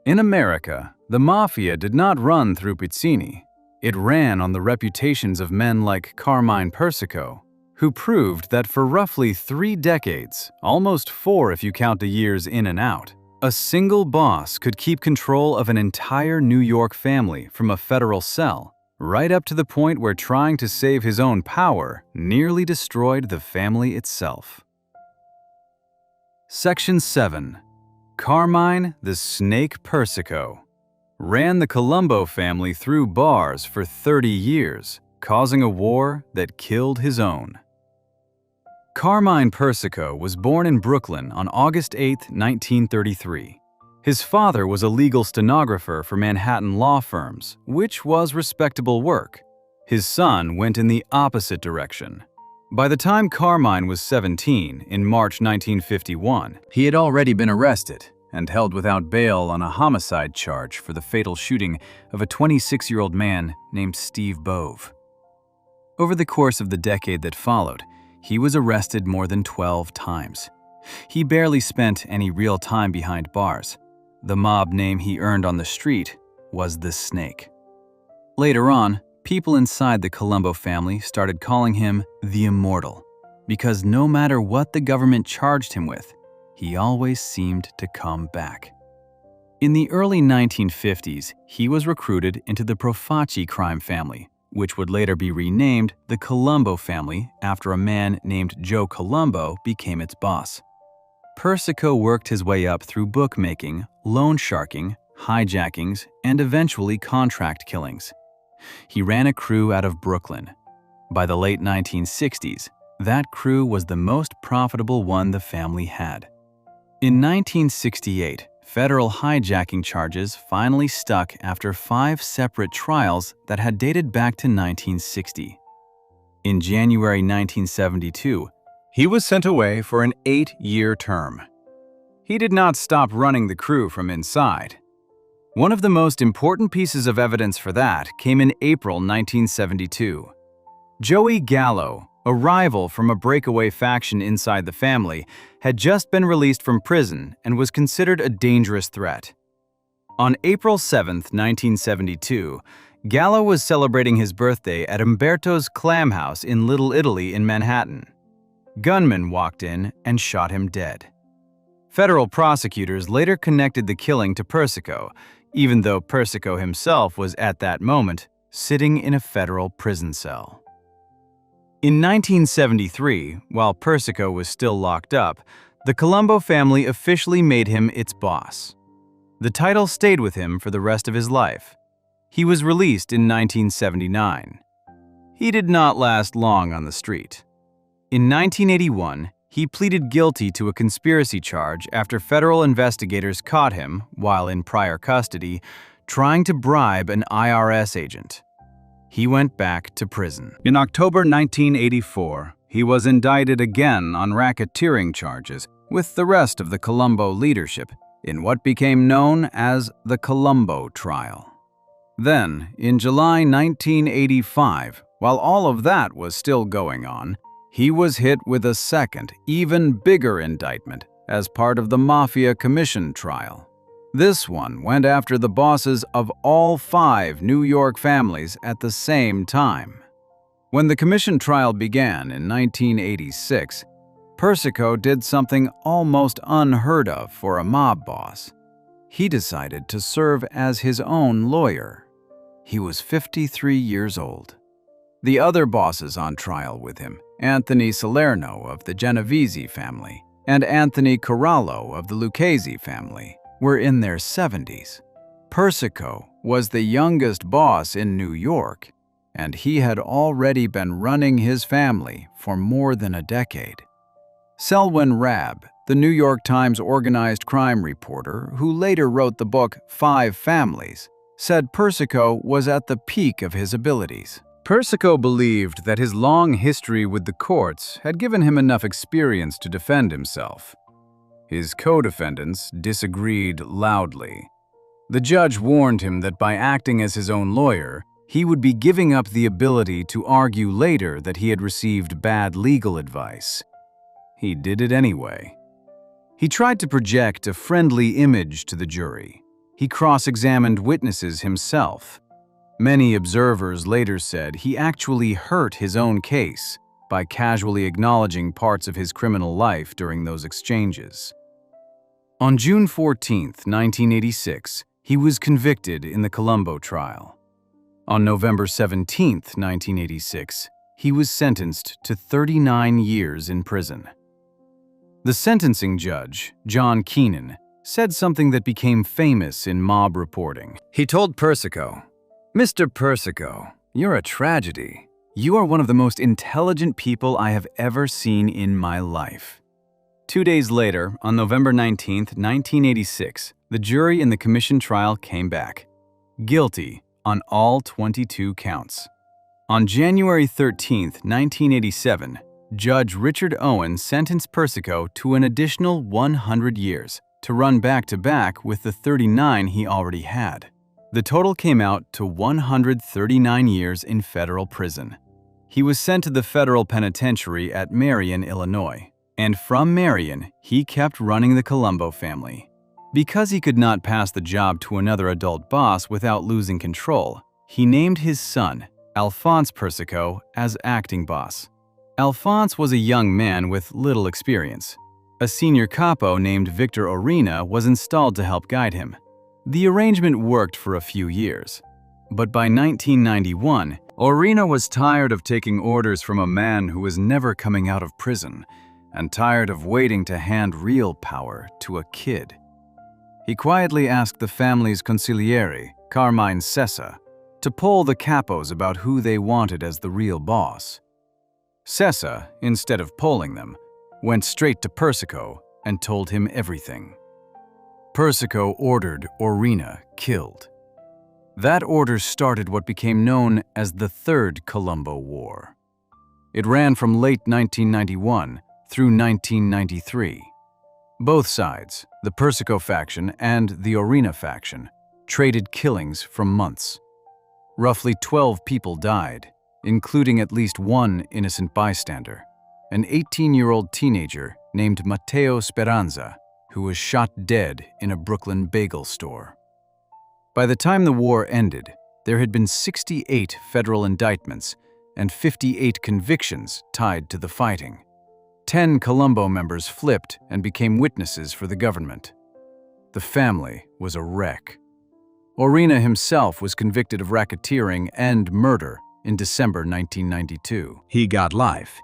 In America, the Mafia did not run through Pizzini. It ran on the reputations of men like Carmine Persico, who proved that for roughly 3 decades, almost 4 if you count the years in and out, a single boss could keep control of an entire New York family from a federal cell, right up to the point where trying to save his own power nearly destroyed the family itself. Section 7. Carmine the Snake Persico ran the Colombo family through bars for 30 years, causing a war that killed his own. Carmine Persico was born in Brooklyn on August 8, 1933. His father was a legal stenographer for Manhattan law firms, which was respectable work. His son went in the opposite direction. By the time Carmine was 17, in March 1951, he had already been arrested and held without bail on a homicide charge for the fatal shooting of a 26-year-old man named Steve Bove. Over the course of the decade that followed, he was arrested more than 12 times. He barely spent any real time behind bars. The mob name he earned on the street was the Snake. Later on, people inside the Colombo family started calling him the Immortal, because no matter what the government charged him with, he always seemed to come back. In the early 1950s, he was recruited into the Profaci crime family, which would later be renamed the Colombo family after a man named Joe Colombo became its boss. Persico worked his way up through bookmaking, loan sharking, hijackings, and eventually contract killings. He ran a crew out of Brooklyn. By the late 1960s, that crew was the most profitable one the family had. In 1968, federal hijacking charges finally stuck after 5 separate trials that had dated back to 1960. In January 1972, he was sent away for an 8-year term. He did not stop running the crew from inside. One of the most important pieces of evidence for that came in April 1972. Joey Gallo, a rival from a breakaway faction inside the family, had just been released from prison and was considered a dangerous threat. On April 7, 1972, Gallo was celebrating his birthday at Umberto's Clam House in Little Italy in Manhattan. Gunmen walked in and shot him dead. Federal prosecutors later connected the killing to Persico, even though Persico himself was at that moment sitting in a federal prison cell. In 1973, while Persico was still locked up, the Colombo family officially made him its boss. The title stayed with him for the rest of his life. He was released in 1979. He did not last long on the street. In 1981, he pleaded guilty to a conspiracy charge after federal investigators caught him, while in prior custody, trying to bribe an IRS agent. He went back to prison. In October 1984, he was indicted again on racketeering charges with the rest of the Colombo leadership in what became known as the Colombo Trial. Then, in July 1985, while all of that was still going on, he was hit with a second, even bigger indictment as part of the Mafia commission trial. This one went after the bosses of all 5 New York families at the same time. When the commission trial began in 1986, Persico did something almost unheard of for a mob boss. He decided to serve as his own lawyer. He was 53 years old. The other bosses on trial with him, Anthony Salerno of the Genovese family and Anthony Corallo of the Lucchese family, were in their 70s. Persico was the youngest boss in New York, and he had already been running his family for more than a decade. Selwyn Rabb, the New York Times organized crime reporter who later wrote the book 5 Families, said Persico was at the peak of his abilities. Persico believed that his long history with the courts had given him enough experience to defend himself. His co-defendants disagreed loudly. The judge warned him that by acting as his own lawyer, he would be giving up the ability to argue later that he had received bad legal advice. He did it anyway. He tried to project a friendly image to the jury. He cross-examined witnesses himself. Many observers later said he actually hurt his own case by casually acknowledging parts of his criminal life during those exchanges. On June 14, 1986, he was convicted in the Colombo trial. On November 17, 1986, he was sentenced to 39 years in prison. The sentencing judge, John Keenan, said something that became famous in mob reporting. He told Persico, "Mr. Persico, you're a tragedy. You are one of the most intelligent people I have ever seen in my life." 2 days later, on November 19, 1986, the jury in the commission trial came back, guilty on all 22 counts. On January 13, 1987, Judge Richard Owen sentenced Persico to an additional 100 years to run back-to-back with the 39 he already had. The total came out to 139 years in federal prison. He was sent to the federal penitentiary at Marion, Illinois. And from Marion, he kept running the Colombo family. Because he could not pass the job to another adult boss without losing control, he named his son, Alphonse Persico, as acting boss. Alphonse was a young man with little experience. A senior capo named Victor Orina was installed to help guide him. The arrangement worked for a few years. But by 1991, Orina was tired of taking orders from a man who was never coming out of prison, and tired of waiting to hand real power to a kid. He quietly asked the family's consigliere, Carmine Sessa, to poll the capos about who they wanted as the real boss. Sessa, instead of polling them, went straight to Persico and told him everything. Persico ordered Orina killed. That order started what became known as the Third Colombo War. It ran from late 1991 through 1993. Both sides, the Persico faction and the Orina faction, traded killings for months. Roughly 12 people died, including at least one innocent bystander, an 18-year-old teenager named Matteo Speranza, who was shot dead in a Brooklyn bagel store. By the time the war ended, there had been 68 federal indictments and 58 convictions tied to the fighting. 10 Colombo members flipped and became witnesses for the government. The family was a wreck. Orina himself was convicted of racketeering and murder in December 1992. He got life.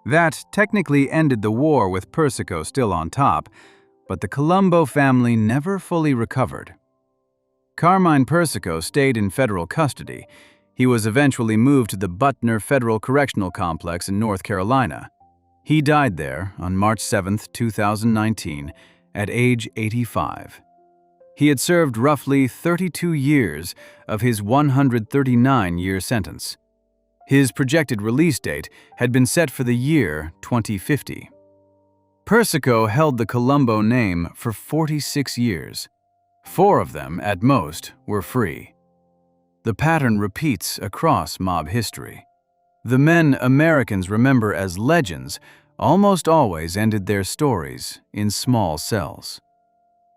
That technically ended the war with Persico still on top, but the Colombo family never fully recovered. Carmine Persico stayed in federal custody. He was eventually moved to the Butner Federal Correctional Complex in North Carolina. He died there on March 7, 2019, at age 85. He had served roughly 32 years of his 139-year sentence. His projected release date had been set for the year 2050. Persico held the Colombo name for 46 years. 4 of them, at most, were free. The pattern repeats across mob history. The men Americans remember as legends almost always ended their stories in small cells.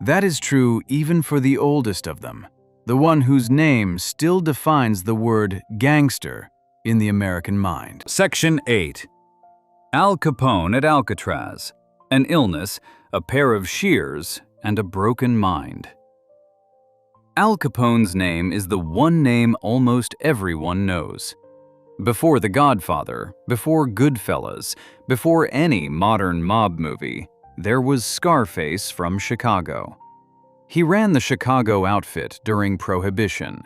That is true even for the oldest of them, the one whose name still defines the word gangster in the American mind. Section 8. Al Capone at Alcatraz. An illness, a pair of shears, and a broken mind. Al Capone's name is the one name almost everyone knows. Before The Godfather, before Goodfellas, before any modern mob movie, there was Scarface from Chicago. He ran the Chicago outfit during Prohibition.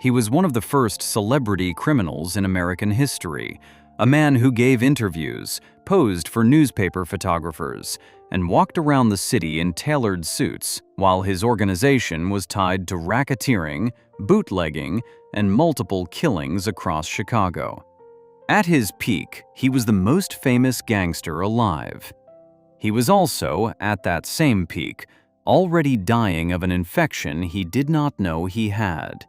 He was one of the first celebrity criminals in American history, a man who gave interviews, posed for newspaper photographers, and walked around the city in tailored suits while his organization was tied to racketeering, bootlegging, and multiple killings across Chicago. At his peak, he was the most famous gangster alive. He was also, at that same peak, already dying of an infection he did not know he had.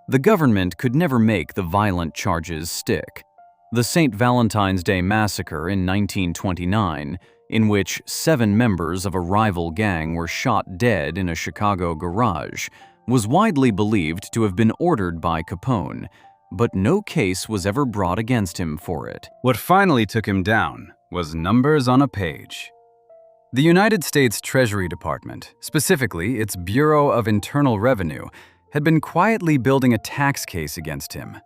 The government could never make the violent charges stick. The St. Valentine's Day Massacre in 1929, in which 7 members of a rival gang were shot dead in a Chicago garage, was widely believed to have been ordered by Capone, but no case was ever brought against him for it. What finally took him down was numbers on a page. The United States Treasury Department, specifically its Bureau of Internal Revenue, had been quietly building a tax case against him.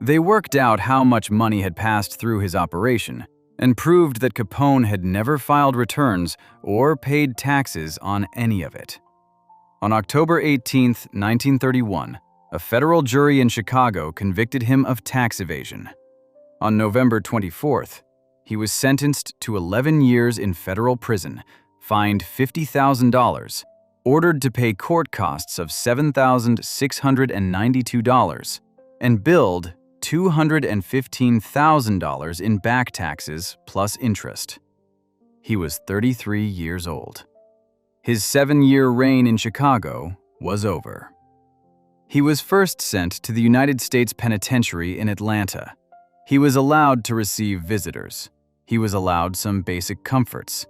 They worked out how much money had passed through his operation and proved that Capone had never filed returns or paid taxes on any of it. On October 18, 1931, a federal jury in Chicago convicted him of tax evasion. On November 24th, he was sentenced to 11 years in federal prison, fined $50,000, ordered to pay court costs of $7,692, and billed $215,000 in back taxes plus interest. He was 33 years old. His 7-year reign in Chicago was over. He was first sent to the United States Penitentiary in Atlanta. He was allowed to receive visitors. He was allowed some basic comforts.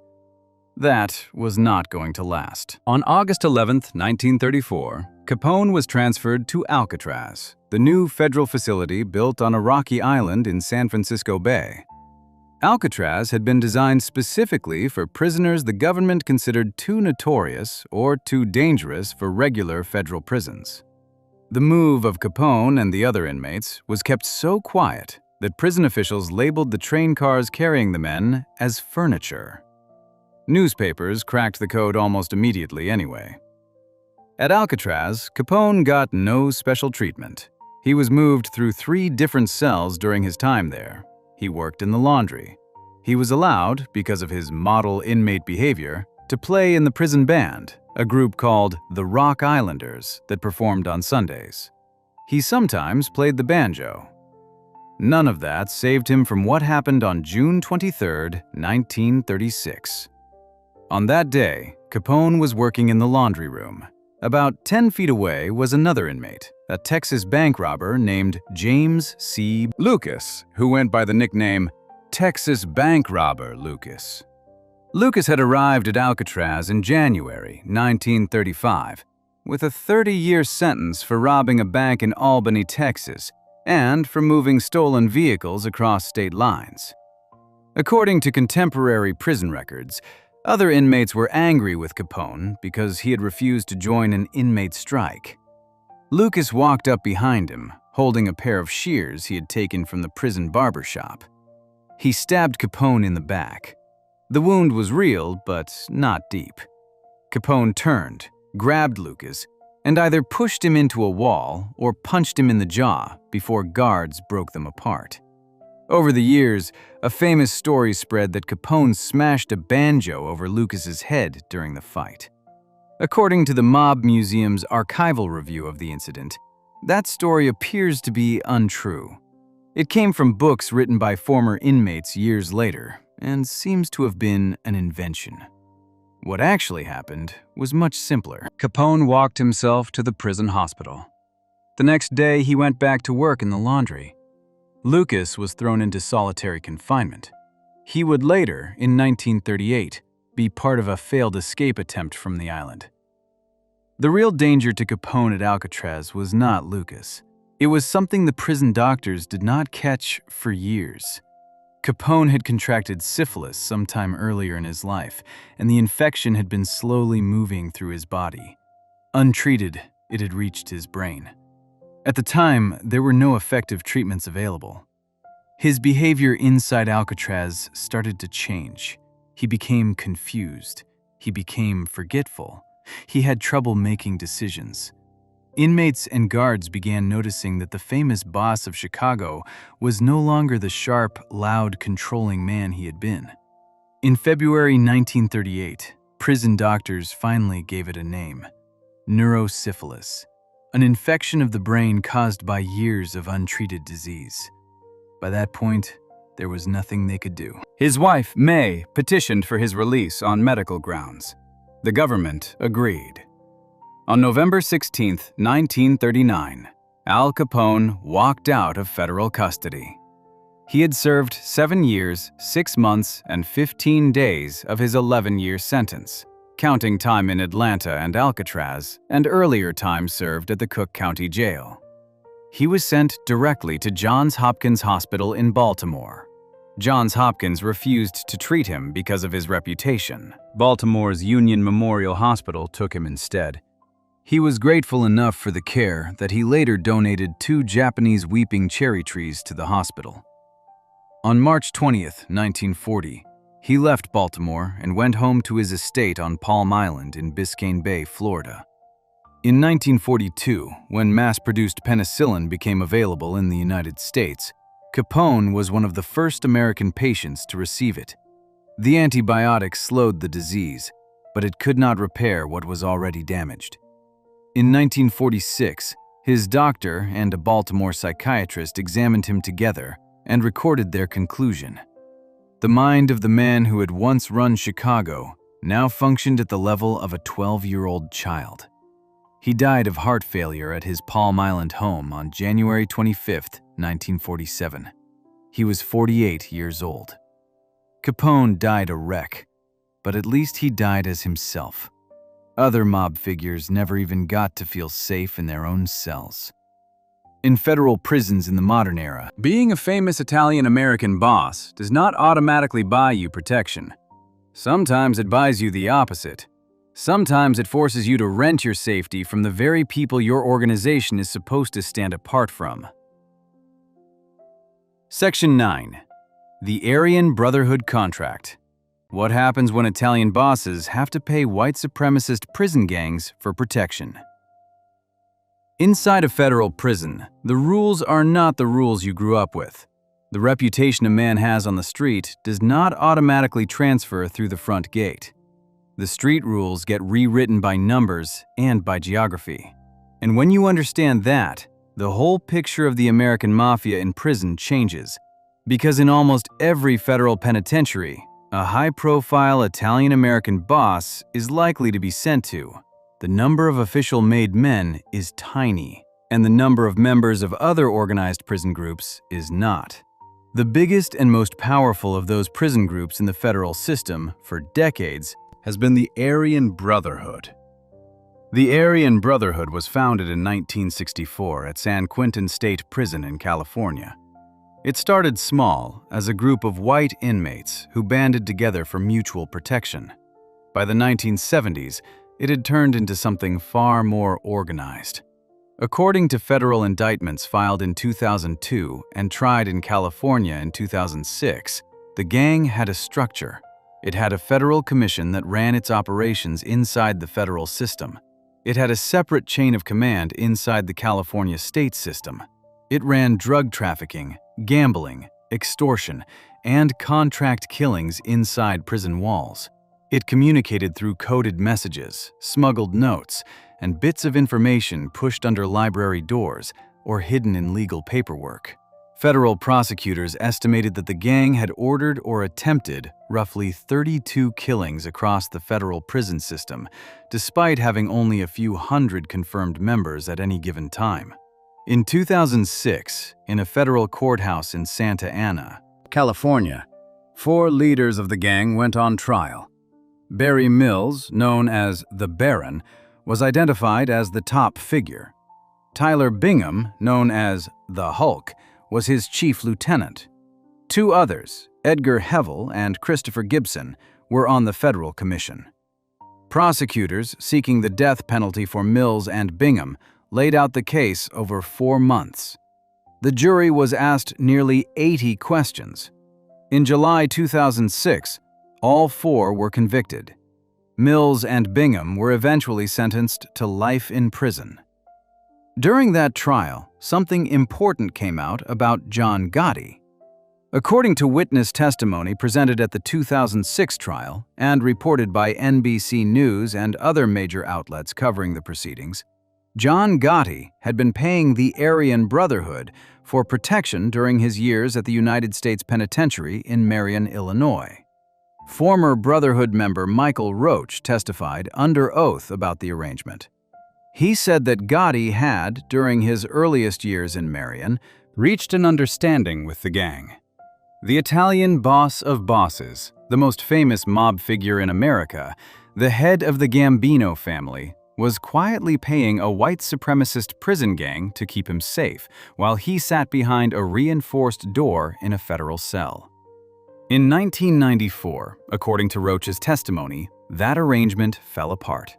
That was not going to last. On August 11, 1934, Capone was transferred to Alcatraz, the new federal facility built on a rocky island in San Francisco Bay. Alcatraz had been designed specifically for prisoners the government considered too notorious or too dangerous for regular federal prisons. The move of Capone and the other inmates was kept so quiet that prison officials labeled the train cars carrying the men as furniture. Newspapers cracked the code almost immediately anyway. At Alcatraz, Capone got no special treatment. He was moved through 3 different cells during his time there. He worked in the laundry. He was allowed, because of his model inmate behavior, to play in the prison band, a group called the Rock Islanders that performed on Sundays. He sometimes played the banjo. None of that saved him from what happened on June 23, 1936. On that day, Capone was working in the laundry room. About 10 feet away was another inmate, a Texas bank robber named James C. Lucas, who went by the nickname Texas Bank Robber Lucas. Lucas had arrived at Alcatraz in January 1935 with a 30-year sentence for robbing a bank in Albany, Texas, and for moving stolen vehicles across state lines. According to contemporary prison records, other inmates were angry with Capone because he had refused to join an inmate strike. Lucas walked up behind him, holding a pair of shears he had taken from the prison barber shop. He stabbed Capone in the back. The wound was real, but not deep. Capone turned, grabbed Lucas, and either pushed him into a wall or punched him in the jaw before guards broke them apart. Over the years, a famous story spread that Capone smashed a banjo over Lucas's head during the fight. According to the Mob Museum's archival review of the incident, that story appears to be untrue. It came from books written by former inmates years later and seems to have been an invention. What actually happened was much simpler. Capone walked himself to the prison hospital. The next day, he went back to work in the laundry. Lucas was thrown into solitary confinement. He would later, in 1938, be part of a failed escape attempt from the island. The real danger to Capone at Alcatraz was not Lucas. It was something the prison doctors did not catch for years. Capone had contracted syphilis sometime earlier in his life, and the infection had been slowly moving through his body. Untreated, it had reached his brain. At the time, there were no effective treatments available. His behavior inside Alcatraz started to change. He became confused. He became forgetful. He had trouble making decisions. Inmates and guards began noticing that the famous boss of Chicago was no longer the sharp, loud, controlling man he had been. In February 1938, prison doctors finally gave it a name: neurosyphilis, an infection of the brain caused by years of untreated disease. By that point, there was nothing they could do. His wife, May, petitioned for his release on medical grounds. The government agreed. On November 16, 1939, Al Capone walked out of federal custody. He had served 7 years, 6 months, and 15 days of his 11-year sentence, counting time in Atlanta and Alcatraz, and earlier time served at the Cook County Jail. He was sent directly to Johns Hopkins Hospital in Baltimore. Johns Hopkins refused to treat him because of his reputation. Baltimore's Union Memorial Hospital took him instead. He was grateful enough for the care that he later donated 2 Japanese weeping cherry trees to the hospital. On March 20, 1940, he left Baltimore and went home to his estate on Palm Island in Biscayne Bay, Florida. In 1942, when mass-produced penicillin became available in the United States, Capone was one of the first American patients to receive it. The antibiotic slowed the disease, but it could not repair what was already damaged. In 1946, his doctor and a Baltimore psychiatrist examined him together and recorded their conclusion. The mind of the man who had once run Chicago now functioned at the level of a 12-year-old child. He died of heart failure at his Palm Island home on January 25, 1947. He was 48 years old. Capone died a wreck, but at least he died as himself. Other mob figures never even got to feel safe in their own cells. In federal prisons in the modern era, being a famous Italian-American boss does not automatically buy you protection. Sometimes it buys you the opposite. Sometimes it forces you to rent your safety from the very people your organization is supposed to stand apart from. Section 9. The Aryan Brotherhood Contract. What happens when Italian bosses have to pay white supremacist prison gangs for protection? Inside a federal prison, the rules are not the rules you grew up with. The reputation a man has on the street does not automatically transfer through the front gate. The street rules get rewritten by numbers and by geography. And when you understand that, the whole picture of the American Mafia in prison changes. Because in almost every federal penitentiary, a high-profile Italian-American boss is likely to be sent to. The number of official-made men is tiny, and the number of members of other organized prison groups is not. The biggest and most powerful of those prison groups in the federal system for decades has been the Aryan Brotherhood. The Aryan Brotherhood was founded in 1964 at San Quentin State Prison in California. It started small as a group of white inmates who banded together for mutual protection. By the 1970s, it had turned into something far more organized. According to federal indictments filed in 2002 and tried in California in 2006, the gang had a structure. It had a federal commission that ran its operations inside the federal system. It had a separate chain of command inside the California state system. It ran drug trafficking, gambling, extortion, and contract killings inside prison walls. It communicated through coded messages, smuggled notes, and bits of information pushed under library doors or hidden in legal paperwork. Federal prosecutors estimated that the gang had ordered or attempted roughly 32 killings across the federal prison system, despite having only a few hundred confirmed members at any given time. In 2006, in a federal courthouse in Santa Ana, California, 4 leaders of the gang went on trial. Barry Mills, known as the Baron, was identified as the top figure. Tyler Bingham, known as the Hulk, was his chief lieutenant. 2 others, Edgar Hevel and Christopher Gibson, were on the federal commission. Prosecutors seeking the death penalty for Mills and Bingham laid out the case over 4 months. The jury was asked nearly 80 questions. In July 2006, all 4 were convicted. Mills and Bingham were eventually sentenced to life in prison. During that trial, something important came out about John Gotti. According to witness testimony presented at the 2006 trial and reported by NBC News and other major outlets covering the proceedings, John Gotti had been paying the Aryan Brotherhood for protection during his years at the United States Penitentiary in Marion, Illinois. Former Brotherhood member Michael Roach testified under oath about the arrangement. He said that Gotti had, during his earliest years in Marion, reached an understanding with the gang. The Italian boss of bosses, the most famous mob figure in America, the head of the Gambino family, was quietly paying a white supremacist prison gang to keep him safe, while he sat behind a reinforced door in a federal cell. In 1994, according to Roach's testimony, that arrangement fell apart.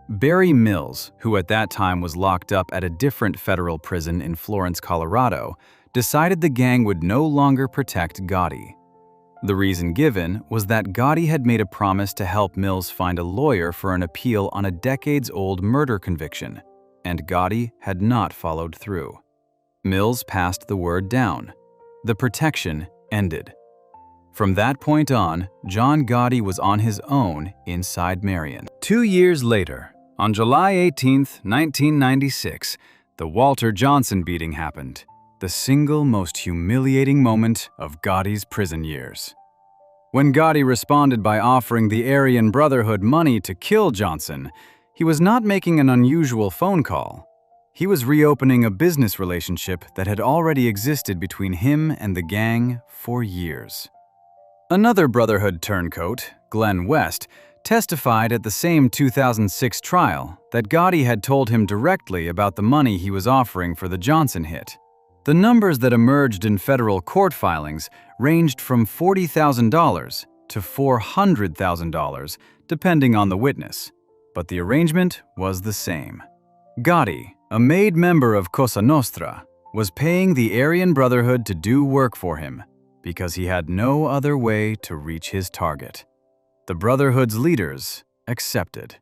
Barry Mills, who at that time was locked up at a different federal prison in Florence, Colorado, decided the gang would no longer protect Gotti. The reason given was that Gotti had made a promise to help Mills find a lawyer for an appeal on a decades-old murder conviction, and Gotti had not followed through. Mills passed the word down. The protection ended. From that point on, John Gotti was on his own inside Marion. 2 years later, on July 18, 1996, the Walter Johnson beating happened, the single most humiliating moment of Gotti's prison years. When Gotti responded by offering the Aryan Brotherhood money to kill Johnson, he was not making an unusual phone call. He was reopening a business relationship that had already existed between him and the gang for years. Another Brotherhood turncoat, Glenn West, testified at the same 2006 trial that Gotti had told him directly about the money he was offering for the Johnson hit. The numbers that emerged in federal court filings ranged from $40,000 to $400,000, depending on the witness, but the arrangement was the same. Gotti, a made member of Cosa Nostra, was paying the Aryan Brotherhood to do work for him because he had no other way to reach his target. The Brotherhood's leaders accepted.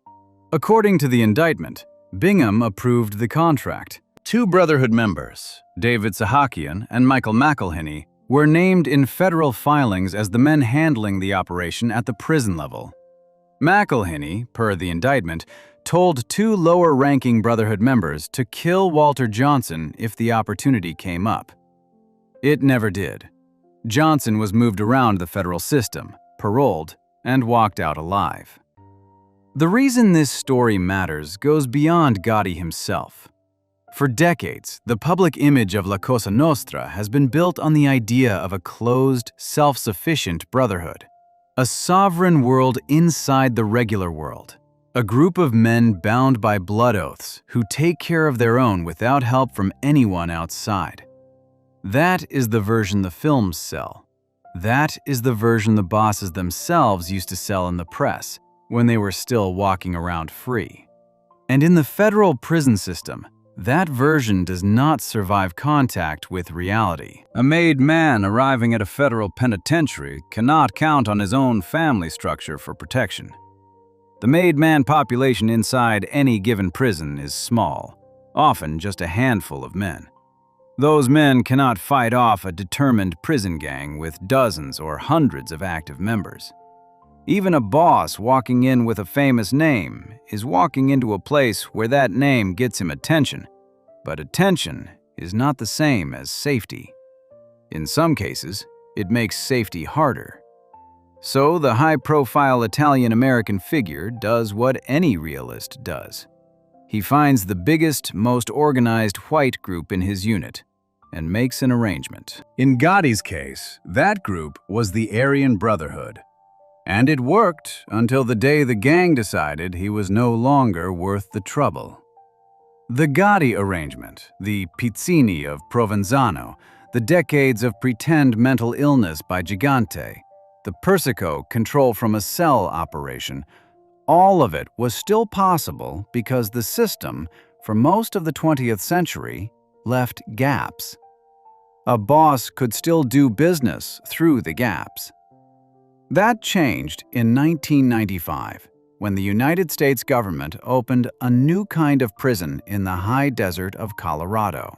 According to the indictment, Bingham approved the contract. 2 Brotherhood members, David Sahakian and Michael McElhinney, were named in federal filings as the men handling the operation at the prison level. McElhinney, per the indictment, told 2 lower-ranking Brotherhood members to kill Walter Johnson if the opportunity came up. It never did. Johnson was moved around the federal system, paroled, and walked out alive. The reason this story matters goes beyond Gotti himself. For decades, the public image of La Cosa Nostra has been built on the idea of a closed, self-sufficient brotherhood, a sovereign world inside the regular world, a group of men bound by blood oaths who take care of their own without help from anyone outside. That is the version the films sell. That is the version the bosses themselves used to sell in the press when they were still walking around free. And in the federal prison system, that version does not survive contact with reality. A made man arriving at a federal penitentiary cannot count on his own family structure for protection. The made man population inside any given prison is small, often just a handful of men. Those men cannot fight off a determined prison gang with dozens or hundreds of active members. Even a boss walking in with a famous name is walking into a place where that name gets him attention. But attention is not the same as safety. In some cases, it makes safety harder. So the high-profile Italian-American figure does what any realist does. He finds the biggest, most organized white group in his unit and makes an arrangement. In Gotti's case, that group was the Aryan Brotherhood. And it worked until the day the gang decided he was no longer worth the trouble. The Gotti arrangement, the Pizzini of Provenzano, the decades of pretend mental illness by Gigante, the Persico control from a cell operation, all of it was still possible because the system, for most of the 20th century, left gaps. A boss could still do business through the gaps. That changed in 1995, when the United States government opened a new kind of prison in the high desert of Colorado.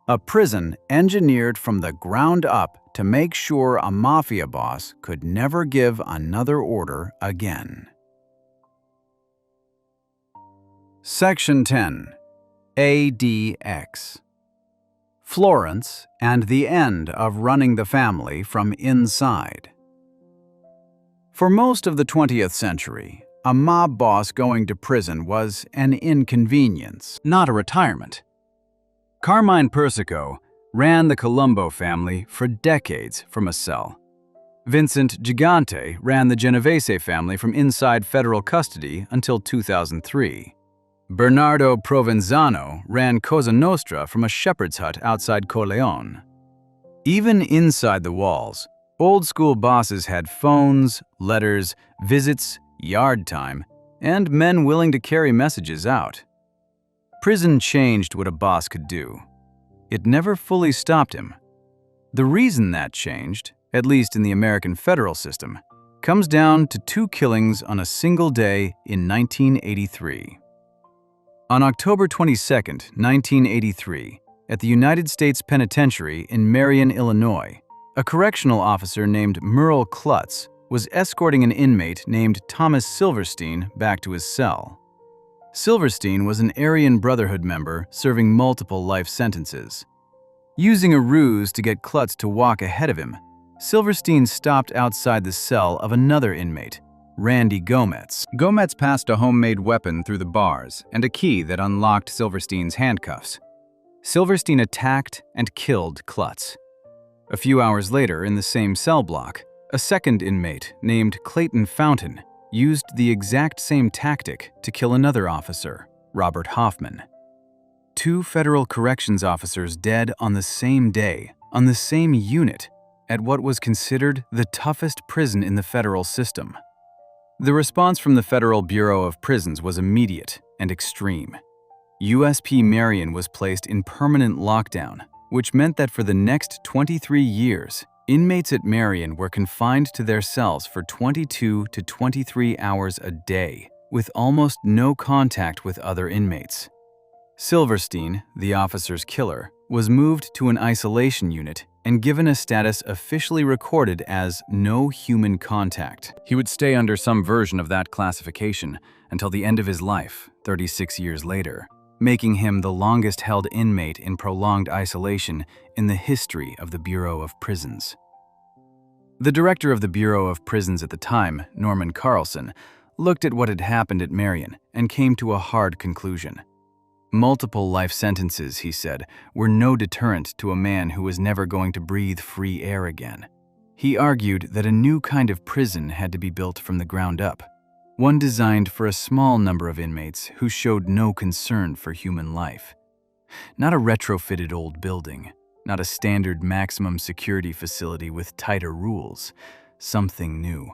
A prison engineered from the ground up to make sure a mafia boss could never give another order again. Section 10. ADX Florence and the end of running the family from inside. For most of the 20th century, a mob boss going to prison was an inconvenience, not a retirement. Carmine Persico ran the Colombo family for decades from a cell. Vincent Gigante ran the Genovese family from inside federal custody until 2003. Bernardo Provenzano ran Cosa Nostra from a shepherd's hut outside Corleone. Even inside the walls, old-school bosses had phones, letters, visits, yard time, and men willing to carry messages out. Prison changed what a boss could do. It never fully stopped him. The reason that changed, at least in the American federal system, comes down to 2 killings on a single day in 1983. On October 22, 1983, at the United States Penitentiary in Marion, Illinois, a correctional officer named Merle Klutz was escorting an inmate named Thomas Silverstein back to his cell. Silverstein was an Aryan Brotherhood member serving multiple life sentences. Using a ruse to get Klutz to walk ahead of him, Silverstein stopped outside the cell of another inmate, Randy Gomez. Gomez passed a homemade weapon through the bars and a key that unlocked Silverstein's handcuffs. Silverstein attacked and killed Klutz. A few hours later, in the same cell block, a second inmate named Clayton Fountain used the exact same tactic to kill another officer, Robert Hoffman. 2 federal corrections officers dead on the same day, on the same unit, at what was considered the toughest prison in the federal system. The response from the Federal Bureau of Prisons was immediate and extreme. USP Marion was placed in permanent lockdown, which meant that for the next 23 years, inmates at Marion were confined to their cells for 22 to 23 hours a day, with almost no contact with other inmates. Silverstein, the officer's killer, was moved to an isolation unit and given a status officially recorded as no human contact. He would stay under some version of that classification until the end of his life, 36 years later, making him the longest-held inmate in prolonged isolation in the history of the Bureau of Prisons. The director of the Bureau of Prisons at the time, Norman Carlson, looked at what had happened at Marion and came to a hard conclusion. Multiple life sentences, he said, were no deterrent to a man who was never going to breathe free air again. He argued that a new kind of prison had to be built from the ground up, one designed for a small number of inmates who showed no concern for human life. Not a retrofitted old building, not a standard maximum security facility with tighter rules, something new.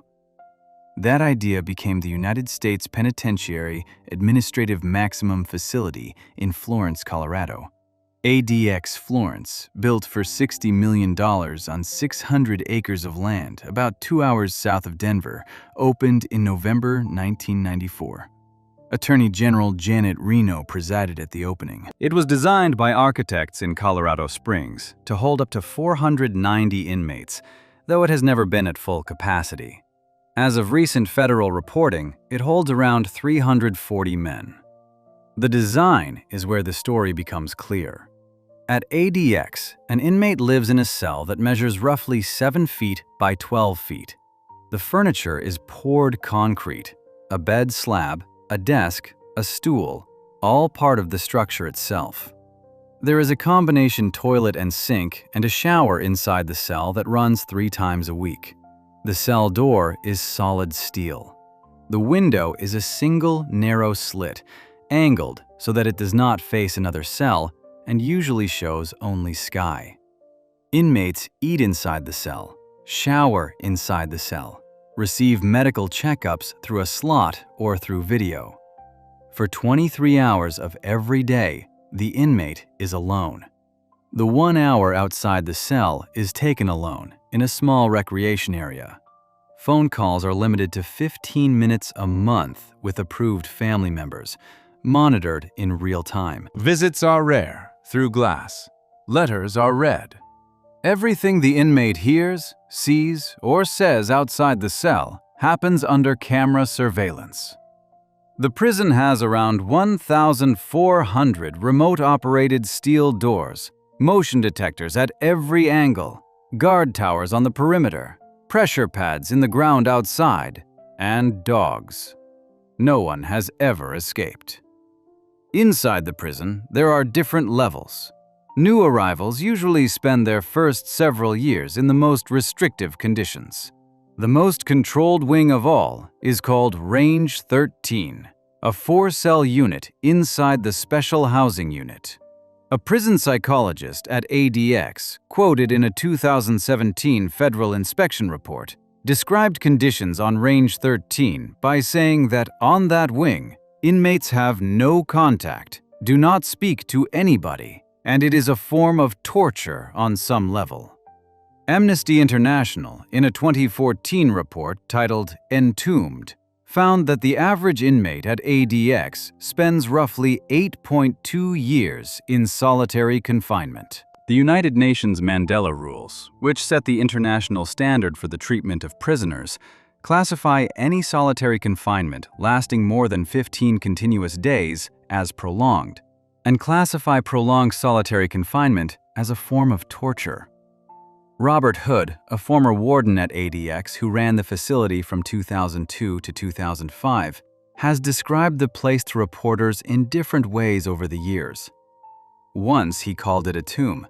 That idea became the United States Penitentiary Administrative Maximum Facility in Florence, Colorado. ADX Florence, built for $60 million on 600 acres of land about 2 hours south of Denver, opened in November 1994. Attorney General Janet Reno presided at the opening. It was designed by architects in Colorado Springs to hold up to 490 inmates, though it has never been at full capacity. As of recent federal reporting, it holds around 340 men. The design is where the story becomes clear. At ADX, an inmate lives in a cell that measures roughly 7 feet by 12 feet. The furniture is poured concrete, a bed slab, a desk, a stool, all part of the structure itself. There is a combination toilet and sink and a shower inside the cell that runs 3 times a week. The cell door is solid steel. The window is a single narrow slit, angled so that it does not face another cell and usually shows only sky. Inmates eat inside the cell, shower inside the cell, receive medical checkups through a slot or through video. For 23 hours of every day, the inmate is alone. The 1 hour outside the cell is taken alone in a small recreation area. Phone calls are limited to 15 minutes a month with approved family members, monitored in real time. Visits are rare, through glass. Letters are read. Everything the inmate hears, sees, or says outside the cell happens under camera surveillance. The prison has around 1,400 remote-operated steel doors, motion detectors at every angle, guard towers on the perimeter, pressure pads in the ground outside, and dogs. No one has ever escaped. Inside the prison, there are different levels. New arrivals usually spend their first several years in the most restrictive conditions. The most controlled wing of all is called Range 13, a 4-cell unit inside the Special Housing Unit. A prison psychologist at ADX, quoted in a 2017 federal inspection report, described conditions on Range 13 by saying that on that wing, inmates have no contact, do not speak to anybody, and it is a form of torture on some level. Amnesty International, in a 2014 report titled Entombed, found that the average inmate at ADX spends roughly 8.2 years in solitary confinement. The United Nations Mandela Rules, which set the international standard for the treatment of prisoners, classify any solitary confinement lasting more than 15 continuous days as prolonged, and classify prolonged solitary confinement as a form of torture. Robert Hood, a former warden at ADX who ran the facility from 2002 to 2005, has described the place to reporters in different ways over the years. Once he called it a tomb.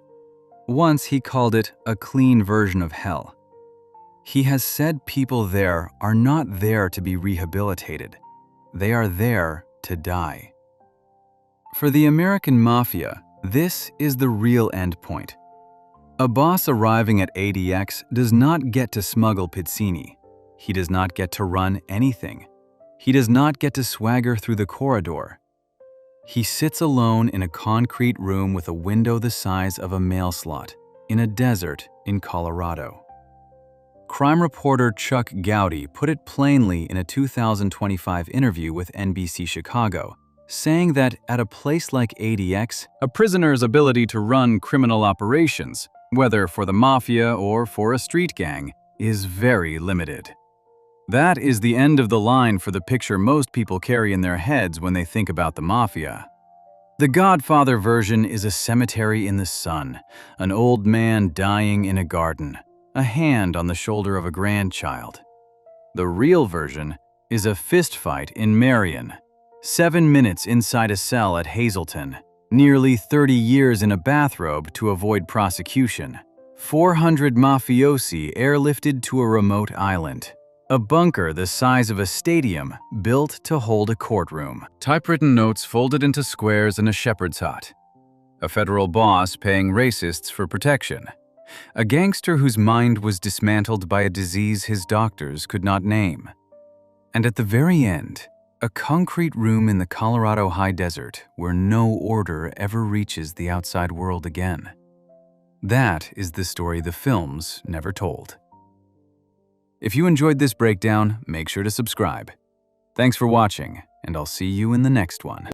Once he called it a clean version of hell. He has said people there are not there to be rehabilitated. They are there to die. For the American Mafia, this is the real endpoint. A boss arriving at ADX does not get to smuggle pizzini. He does not get to run anything. He does not get to swagger through the corridor. He sits alone in a concrete room with a window the size of a mail slot in a desert in Colorado. Crime reporter Chuck Gotti put it plainly in a 2025 interview with NBC Chicago, saying that at a place like ADX, a prisoner's ability to run criminal operations, whether for the Mafia or for a street gang, is very limited. That is the end of the line for the picture most people carry in their heads when they think about the Mafia. The Godfather version is a cemetery in the sun, an old man dying in a garden, a hand on the shoulder of a grandchild. The real version is a fistfight in Marion, 7 minutes inside a cell at Hazleton, nearly 30 years in a bathrobe to avoid prosecution, 400 mafiosi airlifted to a remote island, a bunker the size of a stadium built to hold a courtroom, typewritten notes folded into squares in a shepherd's hut, a federal boss paying racists for protection, a gangster whose mind was dismantled by a disease his doctors could not name, and at the very end, a concrete room in the Colorado high desert where no order ever reaches the outside world again. That is the story the films never told. If you enjoyed this breakdown, make sure to subscribe. Thanks for watching, and I'll see you in the next one.